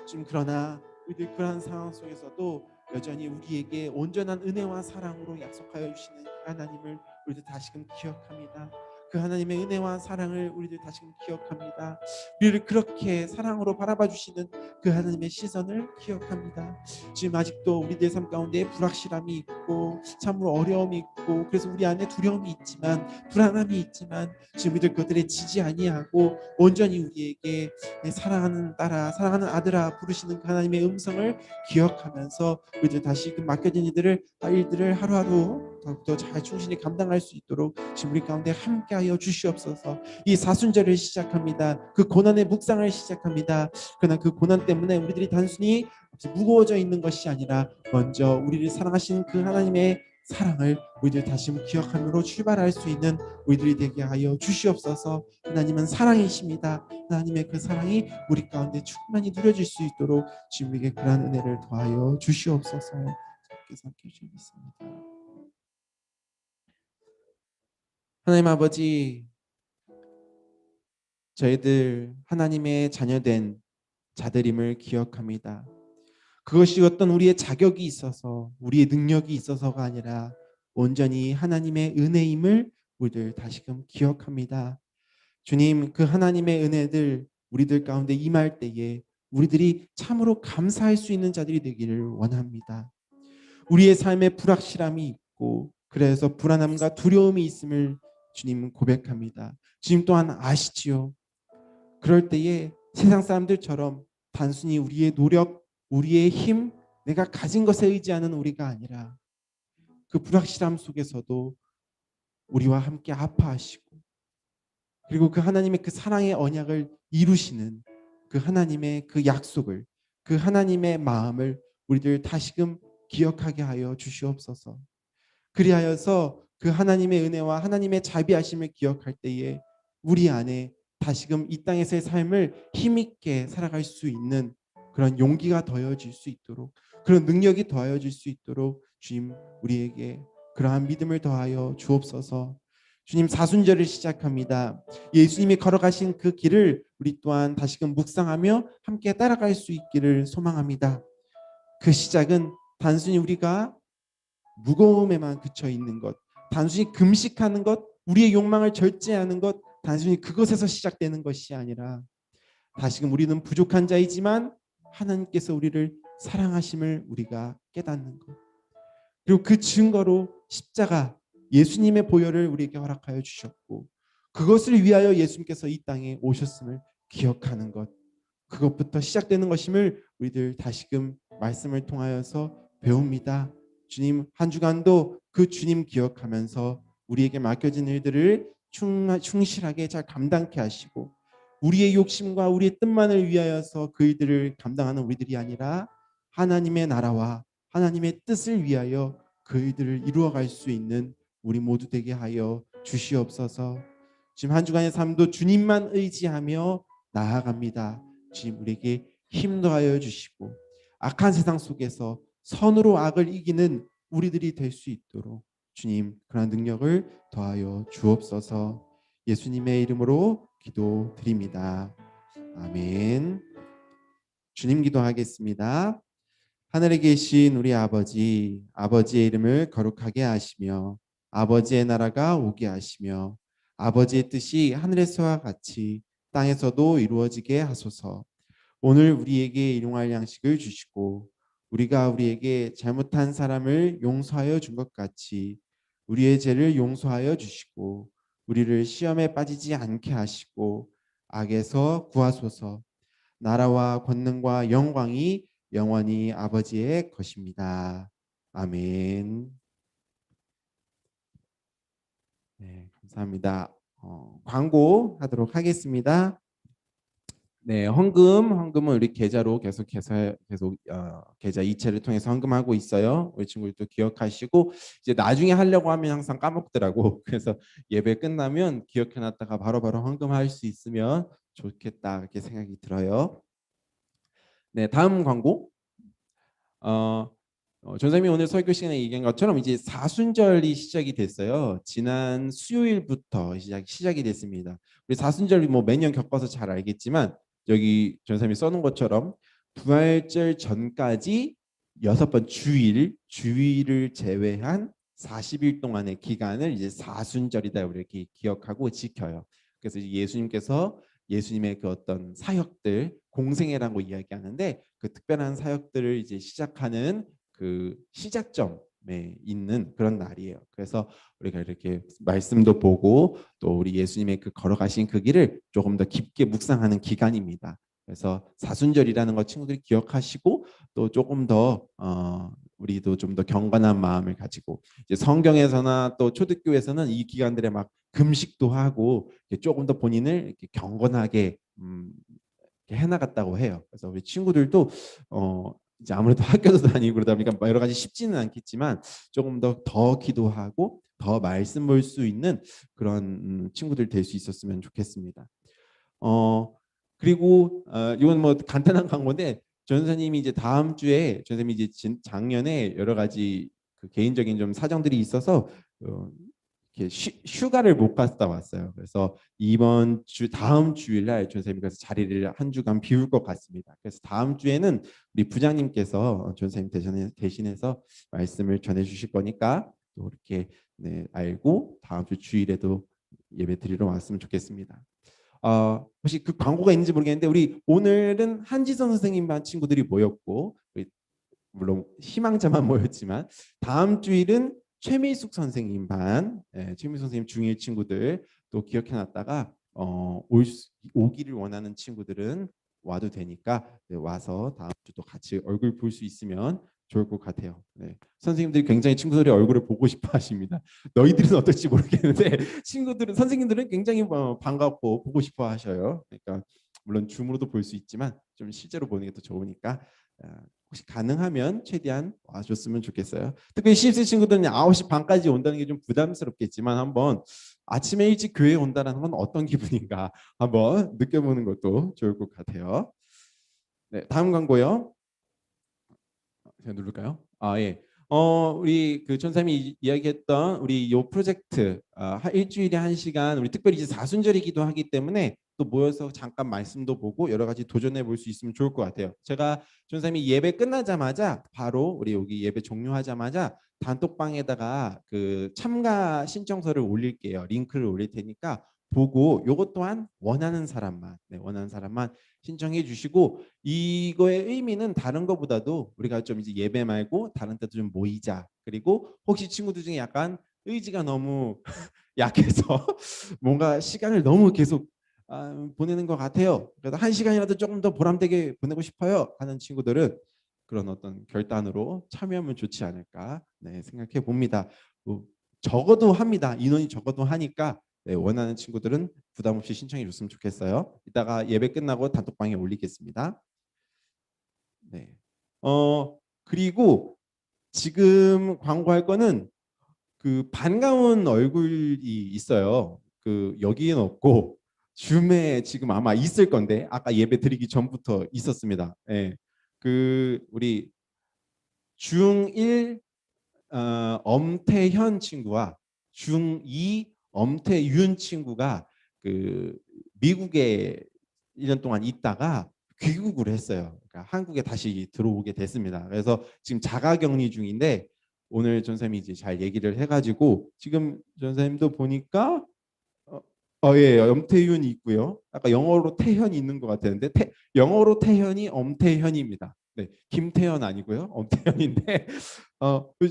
지금 그러나 우리들 그러한 상황 속에서도 여전히 우리에게 온전한 은혜와 사랑으로 약속하여 주시는 하나님을 우리들 다시금 기억합니다. 그 하나님의 은혜와 사랑을 우리들 다시금 기억합니다. 우리를 그렇게 사랑으로 바라봐 주시는 그 하나님의 시선을 기억합니다. 지금 아직도 우리들 삶 가운데 불확실함이 있고 참으로 어려움이 있고 그래서 우리 안에 두려움이 있지만 불안함이 있지만 지금 우리들 그것들에 지지 아니하고 온전히 우리에게 내 사랑하는 딸아, 사랑하는 아들아 부르시는 그 하나님의 음성을 기억하면서 우리들 다시 그 맡겨진 일들을 하루하루 더욱더 잘 충실히 감당할 수 있도록 지금 우리 가운데 함께하여 주시옵소서. 이 사순절을 시작합니다. 그 고난의 묵상을 시작합니다. 그러나 그 고난 때문에 우리들이 단순히 무거워져 있는 것이 아니라 먼저 우리를 사랑하시는 그 하나님의 사랑을 우리들 다시 기억함으로 출발할 수 있는 우리들이 되게 하여 주시옵소서. 하나님은 사랑이십니다. 하나님의 그 사랑이 우리 가운데 충만히 누려질 수 있도록 지금 우리에게 그러한 은혜를 더하여 주시옵소서. 함께 기도하겠습니다. 하나님 아버지, 저희들 하나님의 자녀된 자들임을 기억합니다. 그것이 어떤 우리의 자격이 있어서 우리의 능력이 있어서가 아니라 온전히 하나님의 은혜임을 우리들 다시금 기억합니다. 주님, 그 하나님의 은혜들 우리들 가운데 임할 때에 우리들이 참으로 감사할 수 있는 자들이 되기를 원합니다. 우리의 삶에 불확실함이 있고 그래서 불안함과 두려움이 있음을 주님은 고백합니다. 주님 또한 아시지요. 그럴 때에 세상 사람들처럼 단순히 우리의 노력, 우리의 힘, 내가 가진 것에 의지하는 우리가 아니라 그 불확실함 속에서도 우리와 함께 아파하시고 그리고 그 하나님의 그 사랑의 언약을 이루시는 그 하나님의 그 약속을 그 하나님의 마음을 우리들 다시금 기억하게 하여 주시옵소서. 그리하여서 그 하나님의 은혜와 하나님의 자비하심을 기억할 때에 우리 안에 다시금 이 땅에서의 삶을 힘있게 살아갈 수 있는 그런 용기가 더해질 수 있도록 그런 능력이 더해질 수 있도록 주님 우리에게 그러한 믿음을 더하여 주옵소서. 주님 사순절을 시작합니다. 예수님이 걸어가신 그 길을 우리 또한 다시금 묵상하며 함께 따라갈 수 있기를 소망합니다. 그 시작은 단순히 우리가 무거움에만 그쳐 있는 것, 단순히 금식하는 것, 우리의 욕망을 절제하는 것, 단순히 그것에서 시작되는 것이 아니라 다시금 우리는 부족한 자이지만 하나님께서 우리를 사랑하심을 우리가 깨닫는 것. 그리고 그 증거로 십자가 예수님의 보혈을 우리에게 허락하여 주셨고 그것을 위하여 예수님께서 이 땅에 오셨음을 기억하는 것. 그것부터 시작되는 것임을 우리들 다시금 말씀을 통하여서 배웁니다. 주님 한 주간도 그 주님 기억하면서 우리에게 맡겨진 일들을 충실하게 잘 감당케 하시고 우리의 욕심과 우리의 뜻만을 위하여서 그 일들을 감당하는 우리들이 아니라 하나님의 나라와 하나님의 뜻을 위하여 그 일들을 이루어갈 수 있는 우리 모두 되게 하여 주시옵소서. 지금 한 주간의 삶도 주님만 의지하며 나아갑니다. 주님 우리에게 힘 더하여 주시고 악한 세상 속에서 선으로 악을 이기는 우리들이 될 수 있도록 주님 그런 능력을 더하여 주옵소서. 예수님의 이름으로 기도드립니다. 아멘. 주님 기도하겠습니다. 하늘에 계신 우리 아버지, 아버지의 이름을 거룩하게 하시며 아버지의 나라가 오게 하시며 아버지의 뜻이 하늘에서와 같이 땅에서도 이루어지게 하소서. 오늘 우리에게 일용할 양식을 주시고 우리가 우리에게 잘못한 사람을 용서하여 준 것 같이 우리의 죄를 용서하여 주시고 우리를 시험에 빠지지 않게 하시고 악에서 구하소서. 나라와 권능과 영광이 영원히 아버지의 것입니다. 아멘. 네, 감사합니다. 광고 하도록 하겠습니다. 네, 헌금은 우리 계좌로 계속 계좌 이체를 통해서 헌금하고 있어요. 우리 친구들도 기억하시고 이제 나중에 하려고 하면 항상 까먹더라고. 그래서 예배 끝나면 기억해놨다가 바로바로 헌금할 수 있으면 좋겠다 이렇게 생각이 들어요. 네, 다음 광고. 전사님이 오늘 설교 시간에 얘기한 것처럼 이제 사순절이 시작이 됐어요. 지난 수요일부터 시작이 됐습니다. 우리 사순절 뭐 매년 겪어서 잘 알겠지만 여기 전사님이 써놓은 것처럼 부활절 전까지 6번 주일을 제외한 40일 동안의 기간을 이제 사순절이다 이렇게 기억하고 지켜요. 그래서 예수님께서 예수님의 그 어떤 사역들 공생애라고 이야기하는데 그 특별한 사역들을 이제 시작하는 그 시작점에 있는 그런 날이에요. 그래서 우리가 이렇게 말씀도 보고 또 우리 예수님의 그 걸어가신 그 길을 조금 더 깊게 묵상하는 기간입니다. 그래서 사순절이라는 거 친구들이 기억하시고 또 조금 더 우리도 좀 더 경건한 마음을 가지고 이제 성경에서나 또 초대교회에서는 이 기간들에 막 금식도 하고 조금 더 본인을 이렇게 경건하게 이렇게 해나갔다고 해요. 그래서 우리 친구들도 이제 아무래도 학교도 다니고 그러다 보니까 여러 가지 쉽지는 않겠지만 조금 더 기도하고 더 말씀 볼 수 있는 그런 친구들 될 수 있었으면 좋겠습니다. 그리고 이건 뭐 간단한 광고인데 전사님이 이제 다음 주에 전사님이 이제 작년에 여러 가지 그 개인적인 좀 사정들이 있어서 이렇게 휴가를 못 갔다 왔어요. 그래서 다음 주일날 전사님이 그래서 자리를 한 주간 비울 것 같습니다. 그래서 다음 주에는 우리 부장님께서 전사님 대신해서 말씀을 전해주실 거니까 또 이렇게 알고 다음 주 주일에도 예배 드리러 왔으면 좋겠습니다. 혹시 그 광고가 있는지 모르겠는데 우리 오늘은 한지선 선생님 반 친구들이 모였고 물론 희망자만 모였지만 다음 주일은 최미숙 선생님 반, 최미숙 선생님 중1 친구들 또 기억해놨다가 오기를 원하는 친구들은 와도 되니까 와서 다음 주도 같이 얼굴 볼 수 있으면 좋을 것 같아요. 네. 선생님들이 굉장히 친구들의 얼굴을 보고 싶어 하십니다. 너희들은 어떨지 모르겠는데 친구들은 선생님들은 굉장히 반갑고 보고 싶어 하셔요. 그러니까 물론 줌으로도 볼 수 있지만 좀 실제로 보는 게 더 좋으니까 혹시 가능하면 최대한 와줬으면 좋겠어요. 특히 신입생 친구들은 9시 반까지 온다는 게 좀 부담스럽겠지만 한번 아침에 일찍 교회에 온다는 건 어떤 기분인가 한번 느껴보는 것도 좋을 것 같아요. 네, 다음 광고요. 제가 누를까요? 아 예. 우리 그 전사님이 이야기했던 우리 요 프로젝트 일주일에 1시간 우리 특별히 이제 사순절이기도 하기 때문에 또 모여서 잠깐 말씀도 보고 여러 가지 도전해 볼 수 있으면 좋을 것 같아요. 제가 전사님이 예배 끝나자마자 바로 우리 여기 예배 종료하자마자 단톡방에다가 그 참가 신청서를 올릴게요. 링크를 올릴 테니까 보고 요것 또한 원하는 사람만 원하는 사람만 신청해 주시고 이거의 의미는 다른 것보다도 우리가 좀 이제 예배 말고 다른 때도 좀 모이자. 그리고 혹시 친구들 중에 약간 의지가 너무 약해서 뭔가 시간을 너무 계속 보내는 것 같아요. 그래서 1시간이라도 조금 더 보람되게 보내고 싶어요 하는 친구들은 그런 어떤 결단으로 참여하면 좋지 않을까 생각해 봅니다. 적어도 합니다. 인원이 적어도 하니까 원하는 친구들은 부담 없이 신청해 줬으면 좋겠어요. 이따가 예배 끝나고 단톡방에 올리겠습니다. 네. 그리고 지금 광고할 거는 그 반가운 얼굴이 있어요. 그 여기에는 없고 줌에 지금 아마 있을 건데 아까 예배 드리기 전부터 있었습니다. 예. 그 우리 중1 엄태현 친구와 중2 엄태윤 친구가 그 미국에 1년 동안 있다가 귀국을 했어요. 그러니까 한국에 다시 들어오게 됐습니다. 그래서 지금 자가격리 중인데 오늘 전쌤이 이제 잘 얘기를 해가지고 지금 전쌤도 보니까 예, 엄태윤이 있고요. 아까 영어로 태현이 있는 것 같았는데 영어로 태현이 엄태현입니다. 네, 김태현 아니고요, 엄태현인데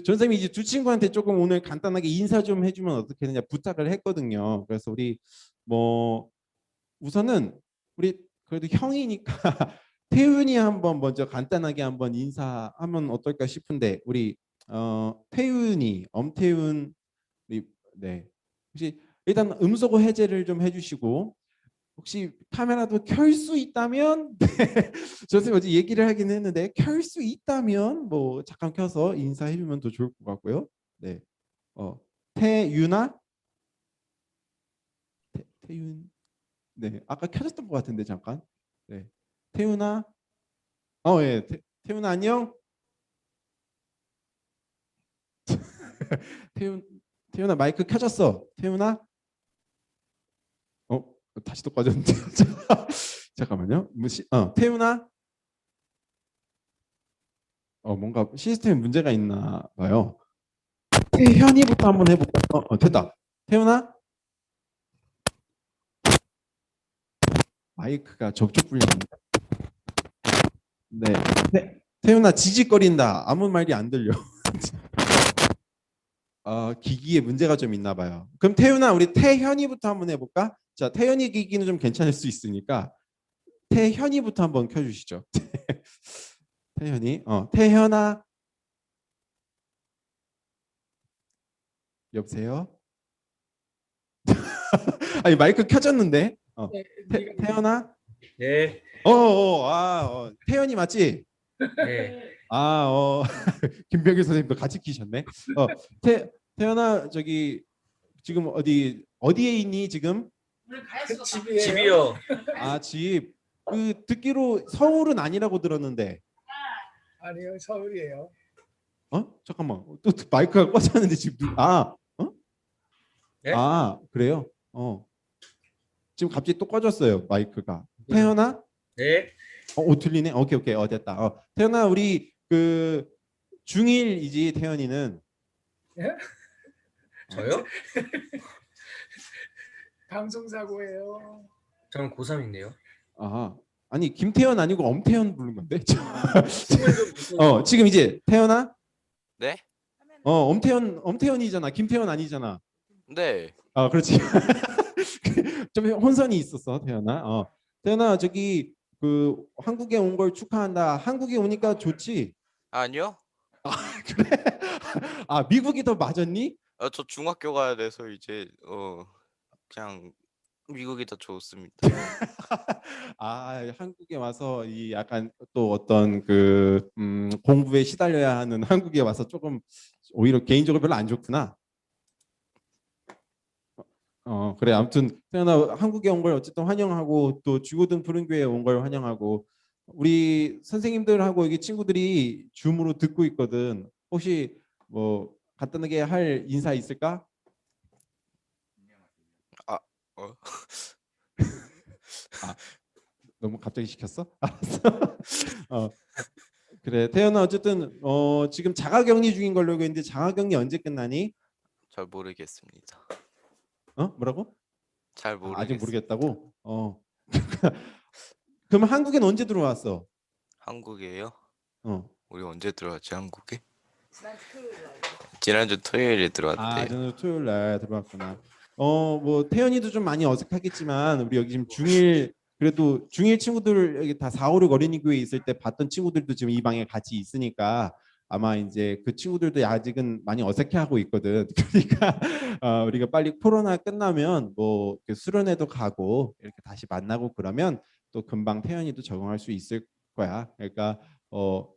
전쌤이 이제 두 친구한테 조금 오늘 간단하게 인사 좀 해주면 어떻게 되냐 부탁을 했거든요. 그래서 우리 뭐 우선은 우리 그래도 형이니까 태윤이 한번 먼저 간단하게 한번 인사하면 어떨까 싶은데 우리 태윤이 엄태윤 네 혹시 일단 음소거 해제를 좀 해주시고 혹시 카메라도 켤 수 있다면 선생님 어제 얘기를 하긴 했는데 켤 수 있다면 뭐 잠깐 켜서 인사해주면 더 좋을 것 같고요. 네, 태윤아, 태윤, 네 아까 켜졌던 것 같은데 잠깐. 네, 태윤아, 예, 태윤아 안녕. 태윤아 마이크 켜졌어. 태윤아, 다시 또 꺼졌는데. 잠깐만요. 태윤아, 뭔가 시스템에 문제가 있나 봐요. 태현이부터 한번 해볼까? 됐다. 태윤아, 마이크가 접촉 불량입니다. 네, 태윤아 지직거린다. 아무 말이 안 들려. 기기에 문제가 좀 있나 봐요. 그럼 태윤아, 우리 태현이부터 한번 해볼까? 자, 태현이 기기는 좀 괜찮을 수 있으니까 태현이부터 한번 켜주시죠. 태현이, 태현아, 여보세요? 아니 마이크 켜졌는데. 태현아? 네. 태현이 맞지? 네. 김병규 선생님도 같이 키셨네. 태현아 저기 지금 어디에 있니 지금? 집이요. 집. 그 듣기로 서울은 아니라고 들었는데. 아니요, 서울이에요. 잠깐만. 또 마이크가 꺼졌는데 지금 네? 그래요? 지금 갑자기 또 꺼졌어요 마이크가. 태현아? 네. 들리네. 오케이 됐다. 태현아 우리 그 중1이지 태현이는. 예? 저요? 방송사고예요. 저는 고3인데요. 아니 김태현 아니고 엄태현 부른 건데. 친구도 무슨 지금 이제 태현아? 네? 엄태현이잖아. 김태현 아니잖아. 네. 그렇지. 좀 혼선이 있었어 태현아. 태현아 저기 그 한국에 온 걸 축하한다. 한국에 오니까 좋지? 아니요? 그래? 아, 미국이 더 맞았니? 저 중학교 가야 돼서 이제 그냥 미국이 더 좋습니다. 아, 한국에 와서 이 약간 또 어떤 그 공부에 시달려야 하는 한국에 와서 조금 오히려 개인적으로 별로 안 좋구나. 그래. 아무튼 태어나 한국에 온 걸 어쨌든 환영하고 또 주고등 푸른교회에 온 걸 환영하고 우리 선생님들하고 여기 친구들이 줌으로 듣고 있거든. 혹시 뭐 간단하게 할 인사 있을까? 아, 어. 아, 너무 갑자기 시켰어? 알았어. 어, 그래. 태연아 어쨌든 지금 자가격리 중인 걸로 알고 있는데 자가격리 언제 끝나니? 잘 모르겠습니다. 뭐라고? 잘 아직 모르겠습니다. 모르겠다고? 그럼 한국엔 언제 들어왔어? 한국이에요? 어. 우리 언제 들어왔지 한국에? 지난주 토요일에 들어왔대요. 저는 토요일 날 들어왔구나. 뭐 태연이도 좀 많이 어색하겠지만 우리 여기 지금 중1 그래도 중1 친구들 여기 다 4, 5, 6 어린이 교회 있을 때 봤던 친구들도 지금 이 방에 같이 있으니까 아마 이제 그 친구들도 아직은 많이 어색해하고 있거든. 그러니까 우리가 빨리 코로나 끝나면 뭐 이렇게 수련회도 가고 이렇게 다시 만나고 그러면 또 금방 태연이도 적응할 수 있을 거야. 그러니까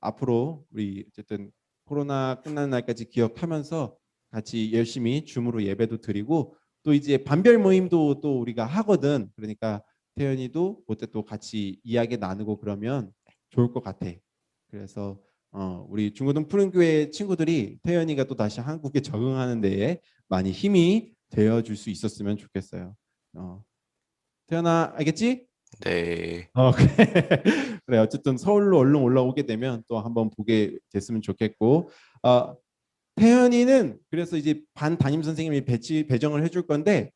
앞으로 우리 어쨌든 코로나 끝나는 날까지 기억하면서 같이 열심히 줌으로 예배도 드리고 또 이제 반별 모임도 또 우리가 하거든. 그러니까 태연이도 그때 또 같이 이야기 나누고 그러면 좋을 것 같아. 그래서 우리 중고등 푸른교회 친구들이 태연이가 또 다시 한국에 적응하는 데에 많이 힘이 되어줄 수 있었으면 좋겠어요. 태연아 알겠지? 네. 그래. 그래. 어쨌든 서울로 얼른 올라오게 되면 또 한번 보게 됐으면 좋겠고 태연이는 그래서 이제 반 담임 선생님이 배정을 해줄 건데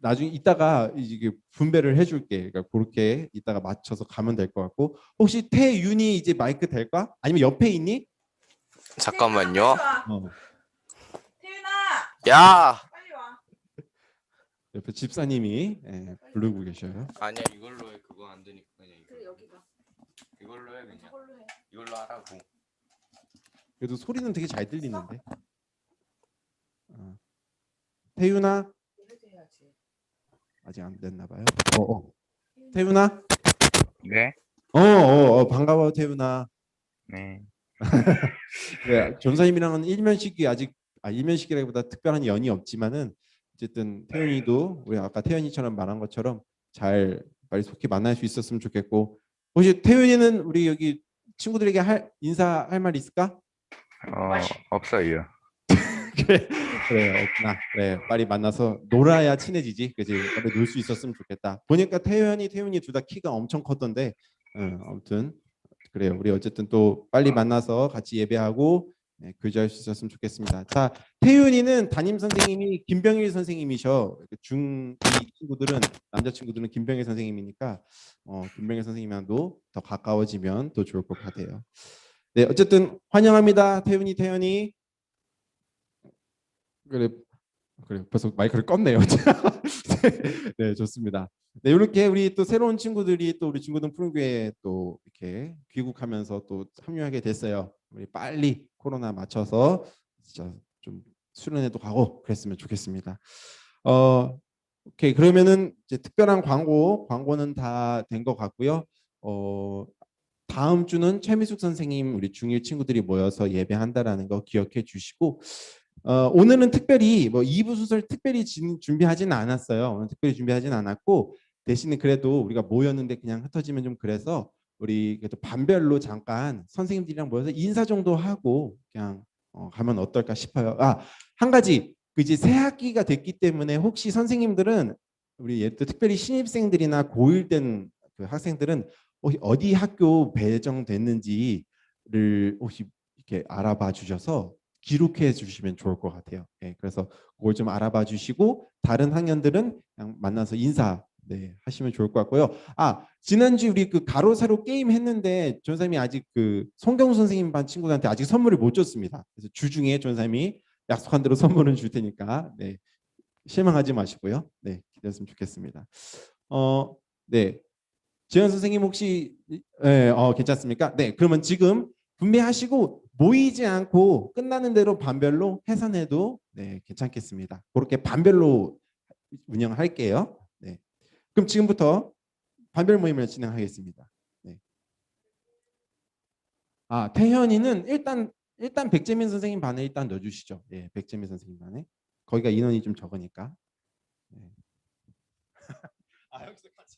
나중에 이따가 이게 분배를 해줄게. 그러니까 그렇게 이따가 맞춰서 가면 될 것 같고 혹시 태윤이 이제 마이크 될까? 아니면 옆에 있니? 잠깐만요. 어. 태윤아, 야! 빨리 와. 옆에 집사님이 부르고 계셔요. 아니야 이걸로 해. 그거 안 되니까 그냥 그래 여기가. 이걸로 해 그냥. 저걸로 해. 이걸로 하라고. 그래도 소리는 되게 잘 들리는데. 태윤아 이렇게 해야지. 아직 안 됐나 봐요. 태윤아. 네, 반가워 태윤아. 네. 그래, 전사님이랑은 일면식이라기보다 특별한 연이 없지만은 어쨌든 태연이도 우리 아까 태연이처럼 말한 것처럼 잘 빨리 속히 만날 수 있었으면 좋겠고 혹시 태연이는 우리 여기 친구들에게 인사할 말 있을까? 없어요. 그래 없구나. 그래 빨리 만나서 놀아야 친해지지. 그지? 빨리 놀 수 있었으면 좋겠다. 보니까 태연이 둘 다 키가 엄청 컸던데 아무튼 그래요. 우리 어쨌든 또 빨리 만나서 같이 예배하고 교제할 수 있었으면 좋겠습니다. 자, 태윤이는 담임 선생님이 김병일 선생님이셔. 중2 친구들은 남자 친구들은 김병일 선생님이니까 김병일 선생님과도 더 가까워지면 또 좋을 것 같아요. 네, 어쨌든 환영합니다. 태윤이. 그래 벌써 마이크를 껐네요. 네, 좋습니다. 네, 이렇게 우리 또 새로운 친구들이 또 우리 중고등 푸른교회에 또 이렇게 귀국하면서 또 합류하게 됐어요. 우리 빨리 코로나 맞춰서 진짜 좀 수련회도 가고 그랬으면 좋겠습니다. 오케이 그러면은 이제 특별한 광고는 다 된 것 같고요. 다음 주는 최미숙 선생님 우리 중1 친구들이 모여서 예배한다라는 거 기억해 주시고 오늘은 특별히 뭐 2부 수설 특별히 준비하지는 않았어요. 오늘 특별히 준비하지는 않았고 대신에 그래도 우리가 모였는데 그냥 흩어지면 좀 그래서 우리 그래도 반별로 잠깐 선생님들이랑 모여서 인사 정도 하고 그냥 가면 어떨까 싶어요. 한 가지 그 이제 새 학기가 됐기 때문에 혹시 선생님들은 우리 또 특별히 신입생들이나 고1 된 그 학생들은 혹시 어디 학교 배정됐는지를 혹시 이렇게 알아봐 주셔서 기록해 주시면 좋을 것 같아요. 그래서 그걸 좀 알아봐 주시고 다른 학년들은 그냥 만나서 인사 하시면 좋을 것 같고요. 지난주 우리 그 가로 세로 게임 했는데 전사님이 아직 그 송경수 선생님 반 친구들한테 아직 선물을 못 줬습니다. 그래서 주중에 전사님이 약속한 대로 선물을 줄 테니까 실망하지 마시고요. 기대했으면 좋겠습니다. 지현 선생님 혹시 괜찮습니까? 그러면 지금 분배하시고 모이지 않고 끝나는 대로 반별로 해산해도 네, 괜찮겠습니다. 그렇게 반별로 운영할게요. 네. 그럼 지금부터 반별 모임을 진행하겠습니다. 네. 태현이는 일단 백재민 선생님 반에 일단 넣어주시죠. 예, 백재민 선생님 반에. 거기가 인원이 좀 적으니까. 네. 여기서 같이.